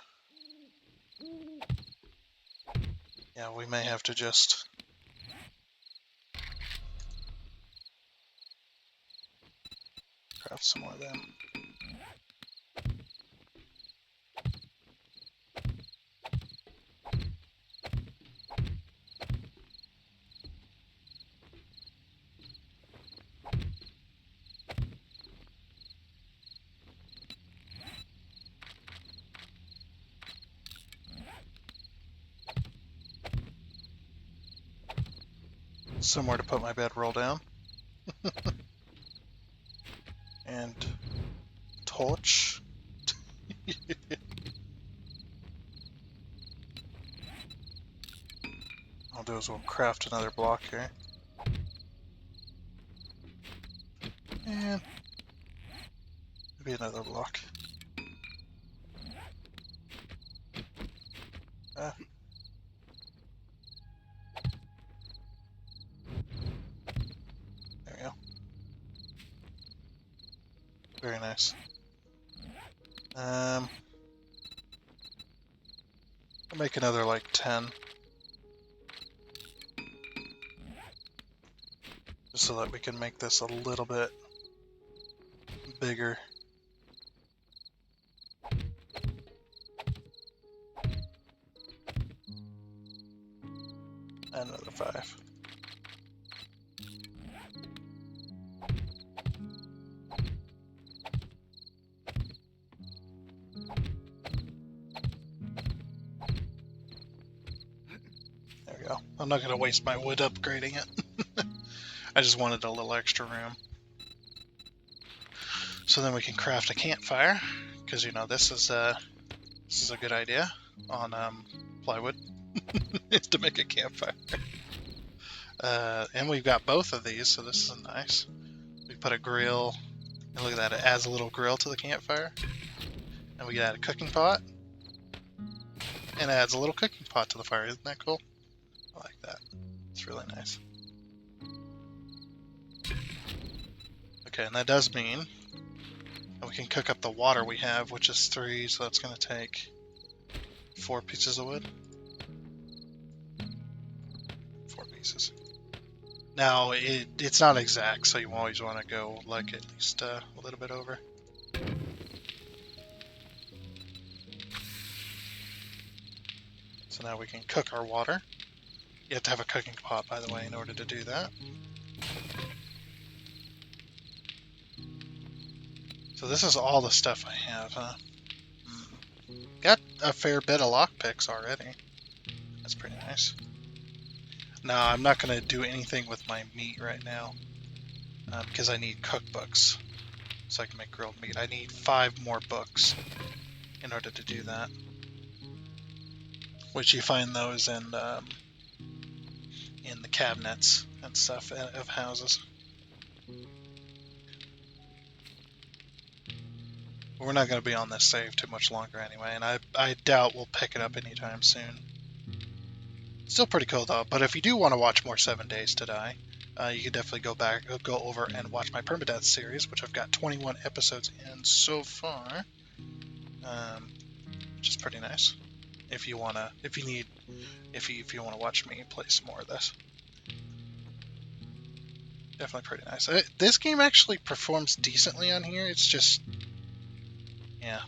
yeah, we may have to just craft some more of them. Somewhere to put my bedroll down. And torch. I'll do is we'll craft another block here. And maybe another block. There we go. Very nice. I'll make another like 10. Just so that we can make this a little bit bigger. And another 5. There we go. I'm not going to waste my wood upgrading it. I just wanted a little extra room. So then we can craft a campfire, because you know this is a good idea on plywood is to make a campfire. And we've got both of these, so this is nice. We put a grill, and look at that, it adds a little grill to the campfire. And we can add a cooking pot, and it adds a little cooking pot to the fire. Isn't that cool? I like that. It's really nice. Okay, and that does mean that we can cook up the water we have, which is 3, so that's going to take 4 pieces of wood. 4 pieces. Now, it's not exact, so you always want to go like at least a little bit over. So now we can cook our water. You have to have a cooking pot, by the way, in order to do that. So this is all the stuff I have, huh? Got a fair bit of lockpicks already. That's pretty nice. No, I'm not going to do anything with my meat right now because I need cookbooks so I can make grilled meat. I need 5 more books in order to do that. Which you find those in the cabinets and stuff of houses. We're not going to be on this save too much longer anyway, and I doubt we'll pick it up anytime soon. Still pretty cool though, but if you do want to watch more 7 Days to Die, you can definitely go over and watch my Permadeath series, which I've got 21 episodes in so far, which is pretty nice. If you want to watch me play some more of this, definitely pretty nice. This game actually performs decently on here. It's just, yeah,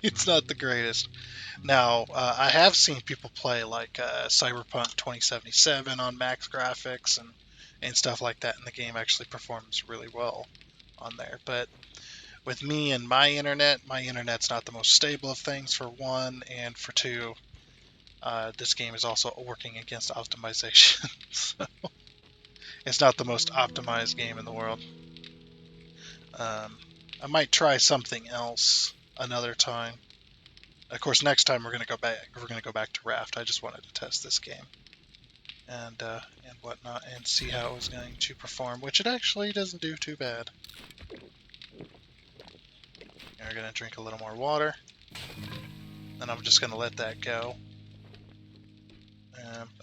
it's not the greatest. Now, I have seen people play like Cyberpunk 2077 on max graphics and stuff like that, and the game actually performs really well on there. But with me and my internet's not the most stable of things, for one, and for two, this game is also working against optimization. So it's not the most optimized game in the world. I might try something else another time. Of course, next time we're gonna go back. We're gonna go back to Raft. I just wanted to test this game and whatnot and see how it was going to perform, which it actually doesn't do too bad. And we're gonna drink a little more water, then I'm just gonna let that go.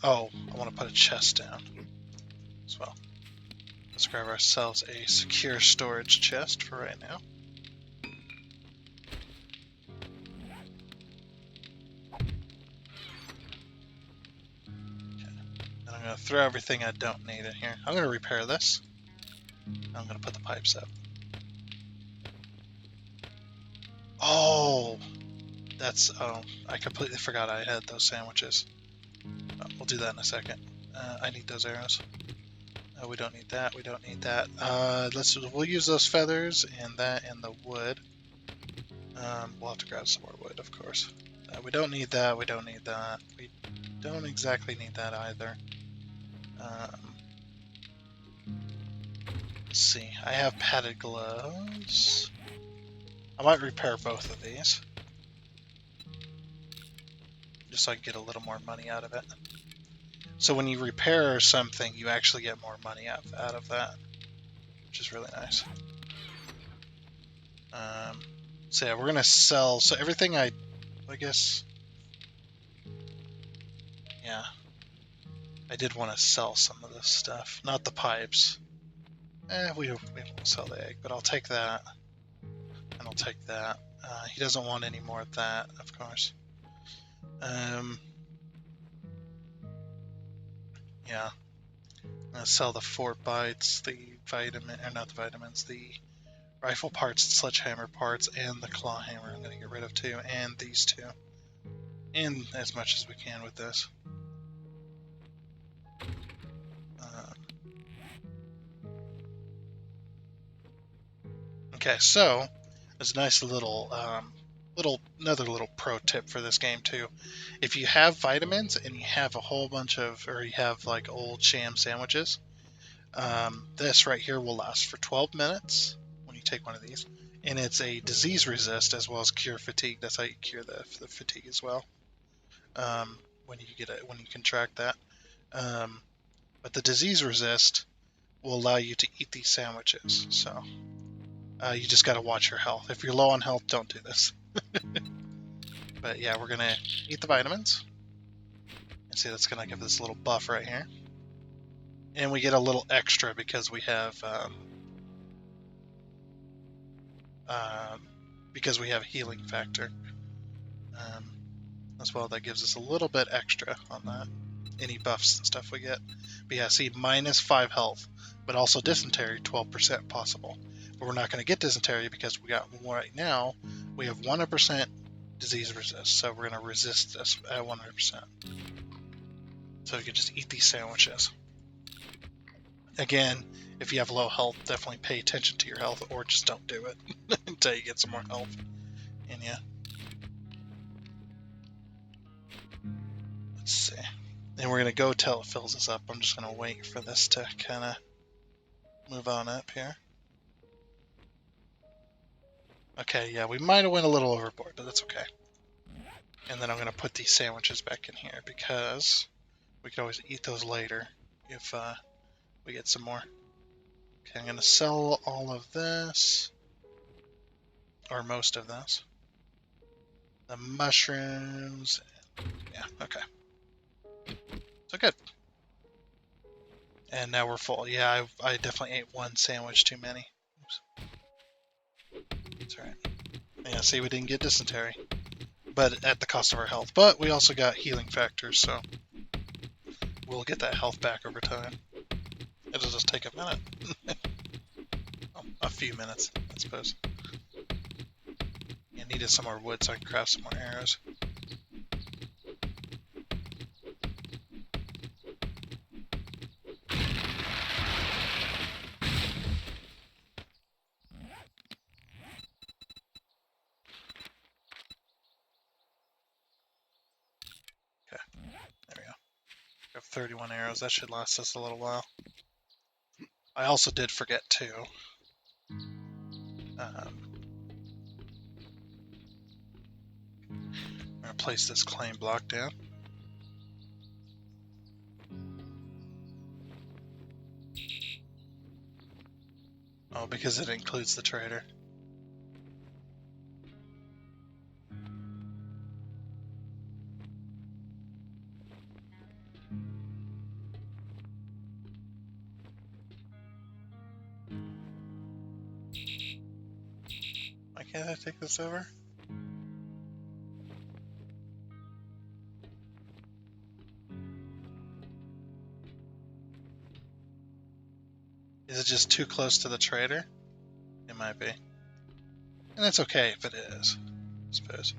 Oh, I want to put a chest down as well. Let's grab ourselves a secure storage chest for right now. I'm going to throw everything I don't need in here. I'm going to repair this. I'm going to put the pipes up. Oh, I completely forgot I had those sandwiches. We'll do that in a second. I need those arrows. We don't need that. We don't need that. We'll use those feathers and that and the wood. We'll have to grab some more wood, of course. We don't need that. We don't need that. We don't exactly need that either. Let's see. I have padded gloves. I might repair both of these, just so I can get a little more money out of it. So when you repair something, you actually get more money out of that, which is really nice. So yeah, we're gonna sell. So everything I guess, yeah, I did want to sell some of this stuff, not the pipes. We won't sell the egg, but I'll take that, and I'll take that. He doesn't want any more of that, of course. Yeah. I'm gonna sell the fort bites, the rifle parts, the sledgehammer parts, and the claw hammer. I'm gonna get rid of two, and these two, and as much as we can with this. Okay, so there's a nice another little pro tip for this game too. If you have vitamins and you have a whole bunch of, or you have like old sham sandwiches, this right here will last for 12 minutes when you take one of these, and it's a disease resist as well as cure fatigue. That's how you cure the fatigue as well. When you contract that, but the disease resist will allow you to eat these sandwiches. So you just got to watch your health. If you're low on health, don't do this. But yeah, we're gonna eat the vitamins. And see, that's gonna give us a little buff right here. And we get a little extra because we have healing factor as well. That gives us a little bit extra on that. Any buffs and stuff we get. But yeah, see, -5 health, but also dysentery 12% possible. But we're not going to get dysentery because we got right now. We have 100% disease resist. So we're going to resist this at 100%. So you can just eat these sandwiches. Again, if you have low health, definitely pay attention to your health, or just don't do it until you get some more health in you. Let's see. And we're going to go till it fills us up. I'm just going to wait for this to kind of move on up here. Okay, yeah, we might have went a little overboard, but that's okay. And then I'm going to put these sandwiches back in here because we can always eat those later if we get some more. Okay, I'm going to sell all of this, or most of this. The mushrooms. Yeah, okay. So good. And now we're full. Yeah, I definitely ate one sandwich too many. Oops. That's alright. Yeah, see, we didn't get dysentery. But at the cost of our health. But we also got healing factors, so we'll get that health back over time. It'll just take a minute. Oh, a few minutes, I suppose. Yeah, needed some more wood so I can craft some more arrows. Okay, there we go. We have 31 arrows. That should last us a little while. I also did forget to I'm going to place this claim block down. Oh, because it includes the trader. Why can't I take this over? Is it just too close to the trader? It might be. And that's okay if it is, I suppose.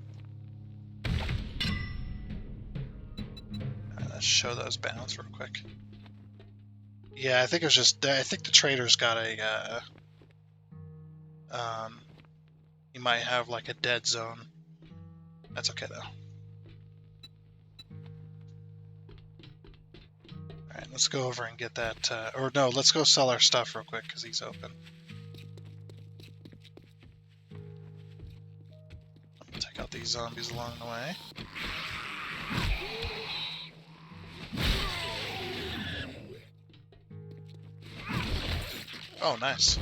Alright, let's show those bounds real quick. Yeah, I think it was just, I think the trader's got a, he might have like a dead zone. That's okay though. Alright, let's go over and get that, or no, let's go sell our stuff real quick because he's open. Take out these zombies along the way. Oh, nice.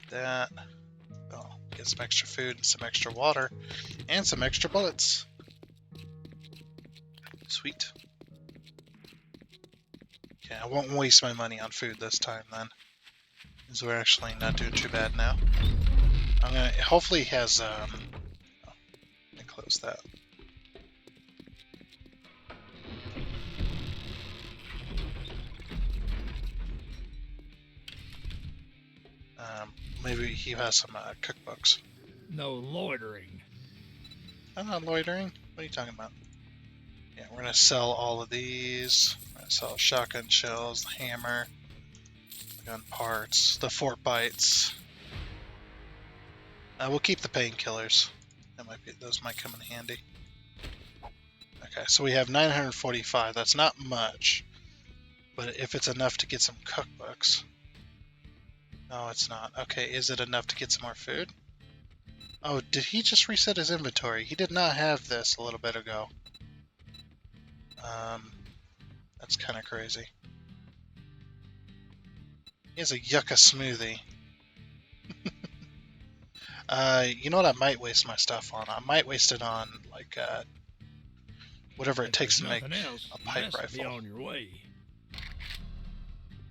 That. Oh, get some extra food and some extra water and some extra bullets. Sweet. Okay, I won't waste my money on food this time then, because we're actually not doing too bad now. I'm gonna. Hopefully, he has. Oh, let me close that. Maybe he has some cookbooks. No loitering. I'm not loitering. What are you talking about? Yeah, we're gonna sell all of these. We're gonna sell shotgun shells, the hammer, the gun parts, the fort bites. We'll keep the painkillers. Those might come in handy. Okay, so we have 945. That's not much, but if it's enough to get some cookbooks. No, it's not. Okay, is it enough to get some more food? Oh, did he just reset his inventory? He did not have this a little bit ago. That's kind of crazy. He has a yucca smoothie. You know what I might waste my stuff on? I might waste it on, like, whatever it takes to make a pipe rifle. Be on your way.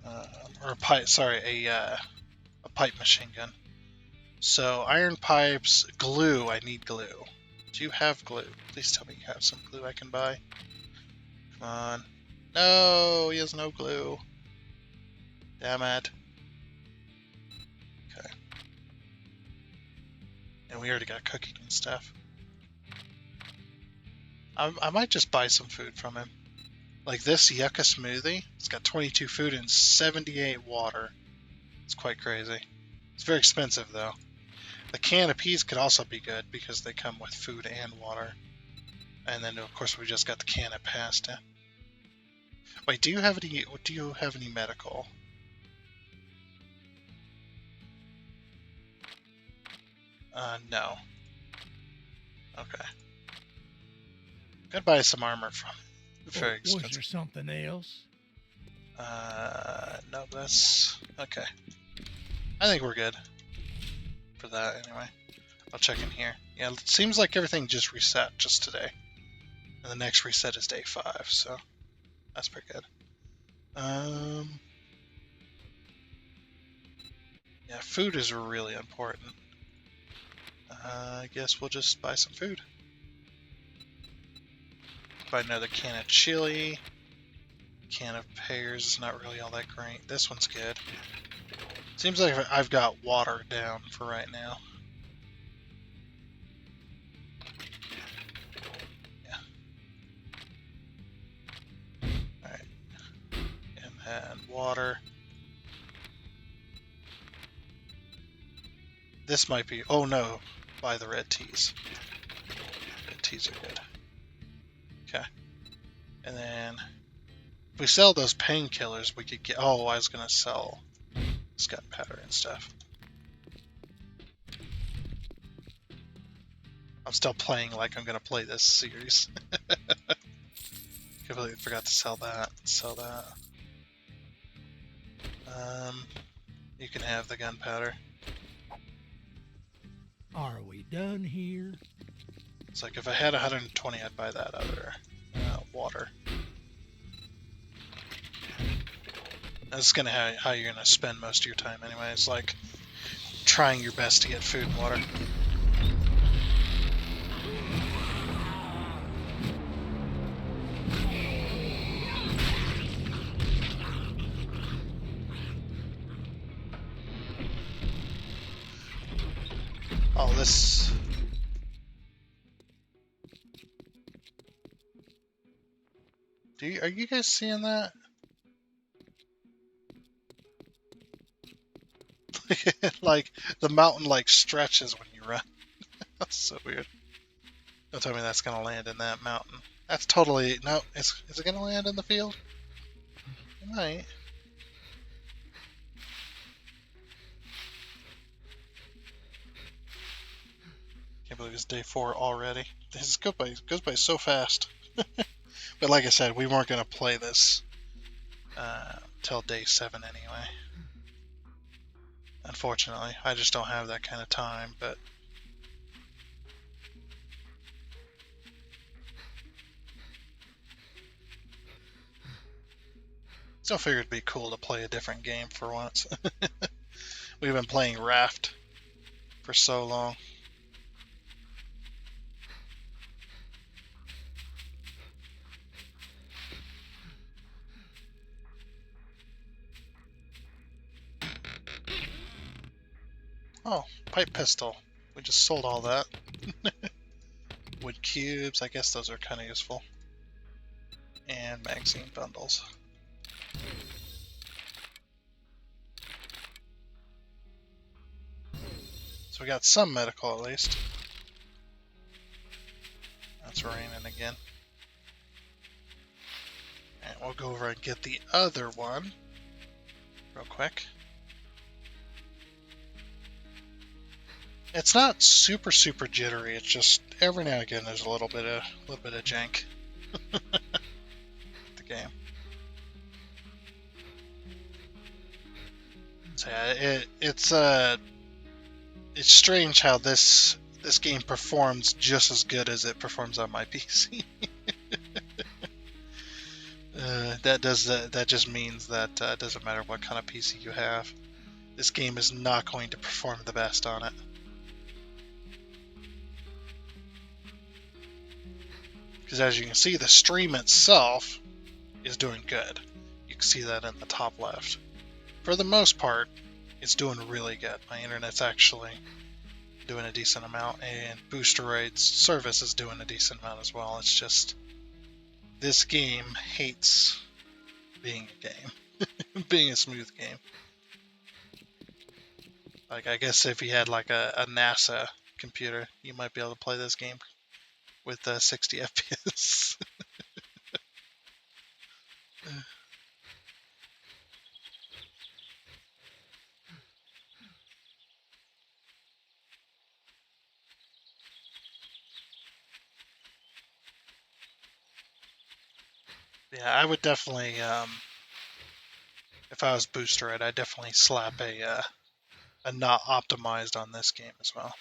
Or a pipe, sorry, a pipe machine gun. So, iron pipes, glue, I need glue. Do you have glue? Please tell me you have some glue I can buy. Come on. No, he has no glue. Damn it. Okay. And we already got cooking and stuff. I might just buy some food from him. Like this yucca smoothie, it's got 22 food and 78 water. It's quite crazy. It's very expensive though. The can of peas could also be good because they come with food and water. And then of course we just got the can of pasta. Wait, do you have any medical? No. Okay. Gotta buy some armor from it. Very expensive. Was there something else? No, that's okay. I think we're good for that anyway. I'll check in here. Yeah, it seems like everything just reset just today. And the next reset is day 5, so that's pretty good. Yeah, food is really important. I guess we'll just buy some food. Buy another can of chili. Can of pears is not really all that great. This one's good. Seems like I've got water down for right now. Yeah. Alright. And then water. This might be... Oh no! Buy the red teas. Red teas are good. Okay. And then... If we sell those painkillers, we could get... Oh, I was gonna sell scud powder and stuff. I'm still playing like I'm gonna play this series. Completely forgot to sell that. Sell that. You can have the gunpowder. Are we done here? It's like if I had 120, I'd buy that other water. That's gonna how you're gonna spend most of your time anyway. It's like trying your best to get food and water. Oh, this... Are you guys seeing that? Like, the mountain, like, stretches when you run. That's so weird. Don't tell me that's gonna land in that mountain. That's totally... No, is it gonna land in the field? It might. Can't believe it's day 4 already. This goes by so fast. But like I said, we weren't gonna play this till day 7 anyway. Unfortunately, I just don't have that kind of time, but... Still figured it'd be cool to play a different game for once. We've been playing Raft for so long. Oh, pipe pistol. We just sold all that. Wood cubes, I guess those are kind of useful. And magazine bundles. So we got some medical at least. That's raining again. And we'll go over and get the other one real quick. It's not super jittery. It's just every now and again there's a little bit of jank. The game. So yeah, it's strange how this game performs just as good as it performs on my PC. That just means that it doesn't matter what kind of PC you have. This game is not going to perform the best on it. Because as you can see, the stream itself is doing good. You can see that in the top left. For the most part, it's doing really good. My internet's actually doing a decent amount, and Boosteroid's service is doing a decent amount as well. It's just this game hates being a game, being a smooth game. Like, I guess if you had like a NASA computer, you might be able to play this game with 60 FPS. Yeah, I would definitely, if I was Boosteroid, I'd definitely slap a not optimized on this game as well.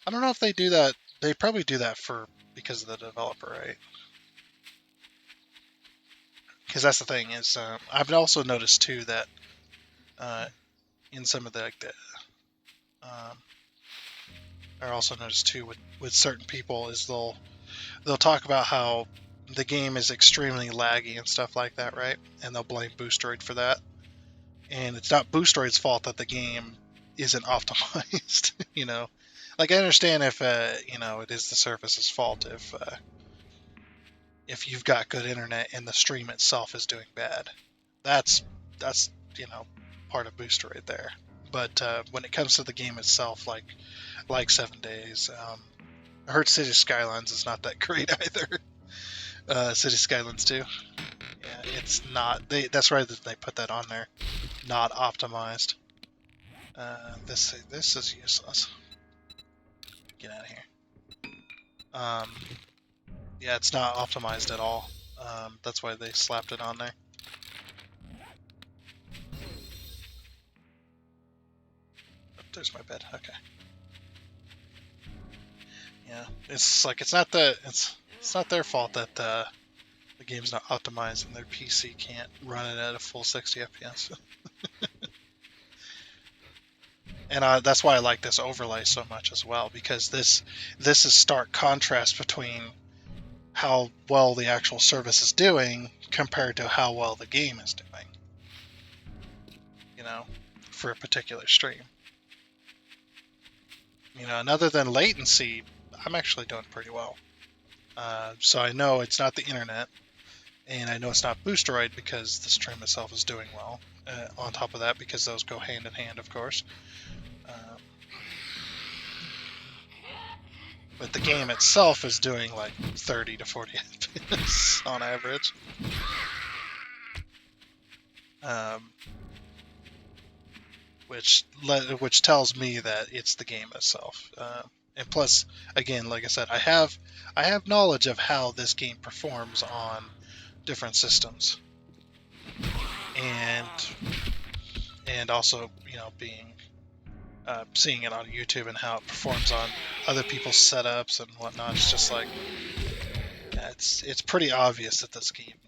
I don't know if they do that. They probably do that because of the developer, right? Because that's the thing is, I've also noticed too that in some of the um, I also noticed too with certain people is they'll talk about how the game is extremely laggy and stuff like that, right? And they'll blame Boosteroid for that. And it's not Boosteroid's fault that the game isn't optimized. Like I understand if it is the service's fault if you've got good internet and the stream itself is doing bad. That's part of Boosteroid there. But when it comes to the game itself, like 7 days, I heard City Skylines is not that great either. City Skylines 2. Yeah, it's not. That's right that they put that on there. Not optimized. This is useless. Get out of here. Yeah, it's not optimized at all. That's why they slapped it on there. Oh, there's my bed. Okay. Yeah, it's like it's not their fault that the game's not optimized and their PC can't run it at a full 60 FPS. And that's why I like this overlay so much as well, because this is stark contrast between how well the actual service is doing compared to how well the game is doing. For a particular stream. And other than latency, I'm actually doing pretty well. So I know it's not the internet, and I know it's not Boosteroid because the stream itself is doing well. On top of that, because those go hand in hand, of course. But the game itself is doing like 30 to 40 FPS on average. Which tells me that it's the game itself. And plus, again, like I said, I have knowledge of how this game performs on different systems, and also seeing it on YouTube and how it performs on other people's setups and whatnot. It's just like, yeah, it's pretty obvious that this game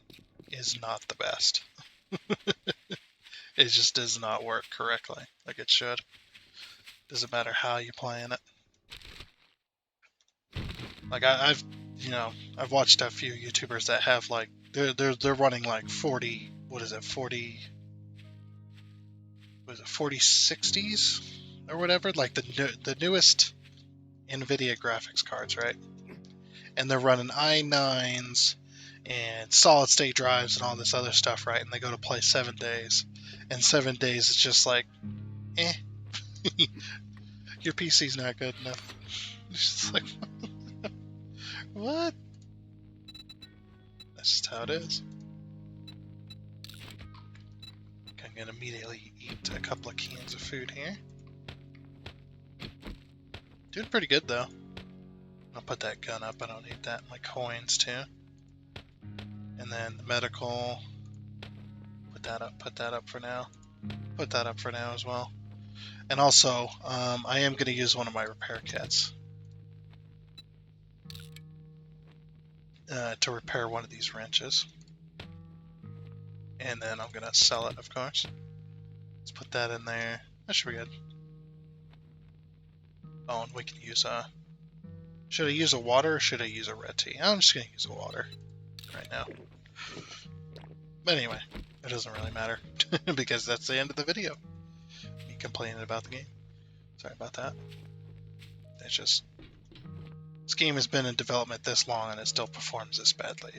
is not the best. It just does not work correctly like it should. Doesn't matter how you're playing it. Like I've watched a few YouTubers that have like they're running like 40 4060s or whatever, like the newest NVIDIA graphics cards, right? And they're running i9s and solid state drives and all this other stuff, right? And they go to play 7 days, and 7 days it's just like, your PC's not good enough. It's just like, what? That's just how it is. I'm gonna immediately eat a couple of cans of food here. Doing pretty good though. I'll put that gun up. I don't need that. My coins too. And then the medical. Put that up for now. Put that up for now as well. And also, I am going to use one of my repair kits to repair one of these wrenches. And then I'm going to sell it, of course. Let's put that in there. That should be good. Oh, and we can use should I use a water or should I use a red tea? I'm just going to use a water right now. But anyway, it doesn't really matter because that's the end of the video. Me complaining about the game. Sorry about that. It's just this game has been in development this long and it still performs this badly.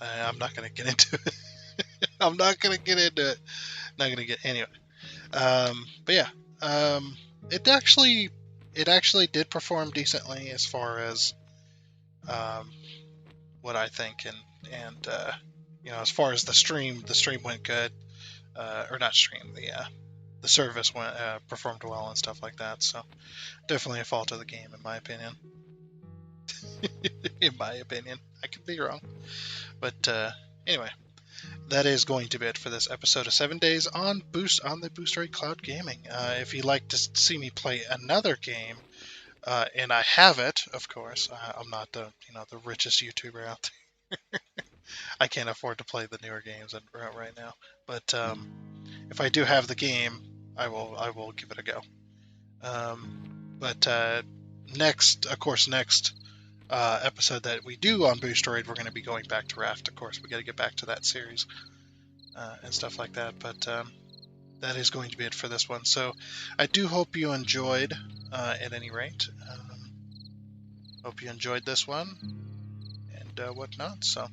I'm not going to get into it. I'm not going to get into it. Not going to get anyway. But yeah, it actually did perform decently as far as what I think, and as far as the stream went good, or not stream, the service went performed well and stuff like that. So definitely a fault of the game in my opinion. In my opinion, I could be wrong, but anyway. That is going to be it for this episode of 7 Days on the Boosteroid Cloud Gaming. If you'd like to see me play another game, and I have it, of course. I'm not the richest YouTuber out there. I can't afford to play the newer games right now. But if I do have the game, I will give it a go. But next episode that we do on Boosteroid, we're going to be going back to Raft. Of course, we got to get back to that series and stuff like that. But that is going to be it for this one. So I do hope you enjoyed, at any rate. Hope you enjoyed this one and whatnot. So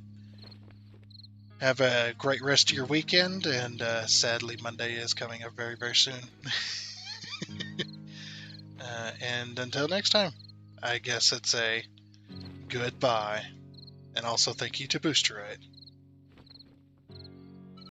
have a great rest of your weekend. And sadly, Monday is coming up very, very soon. And until next time, I guess it's a goodbye. And also thank you to Boosteroid.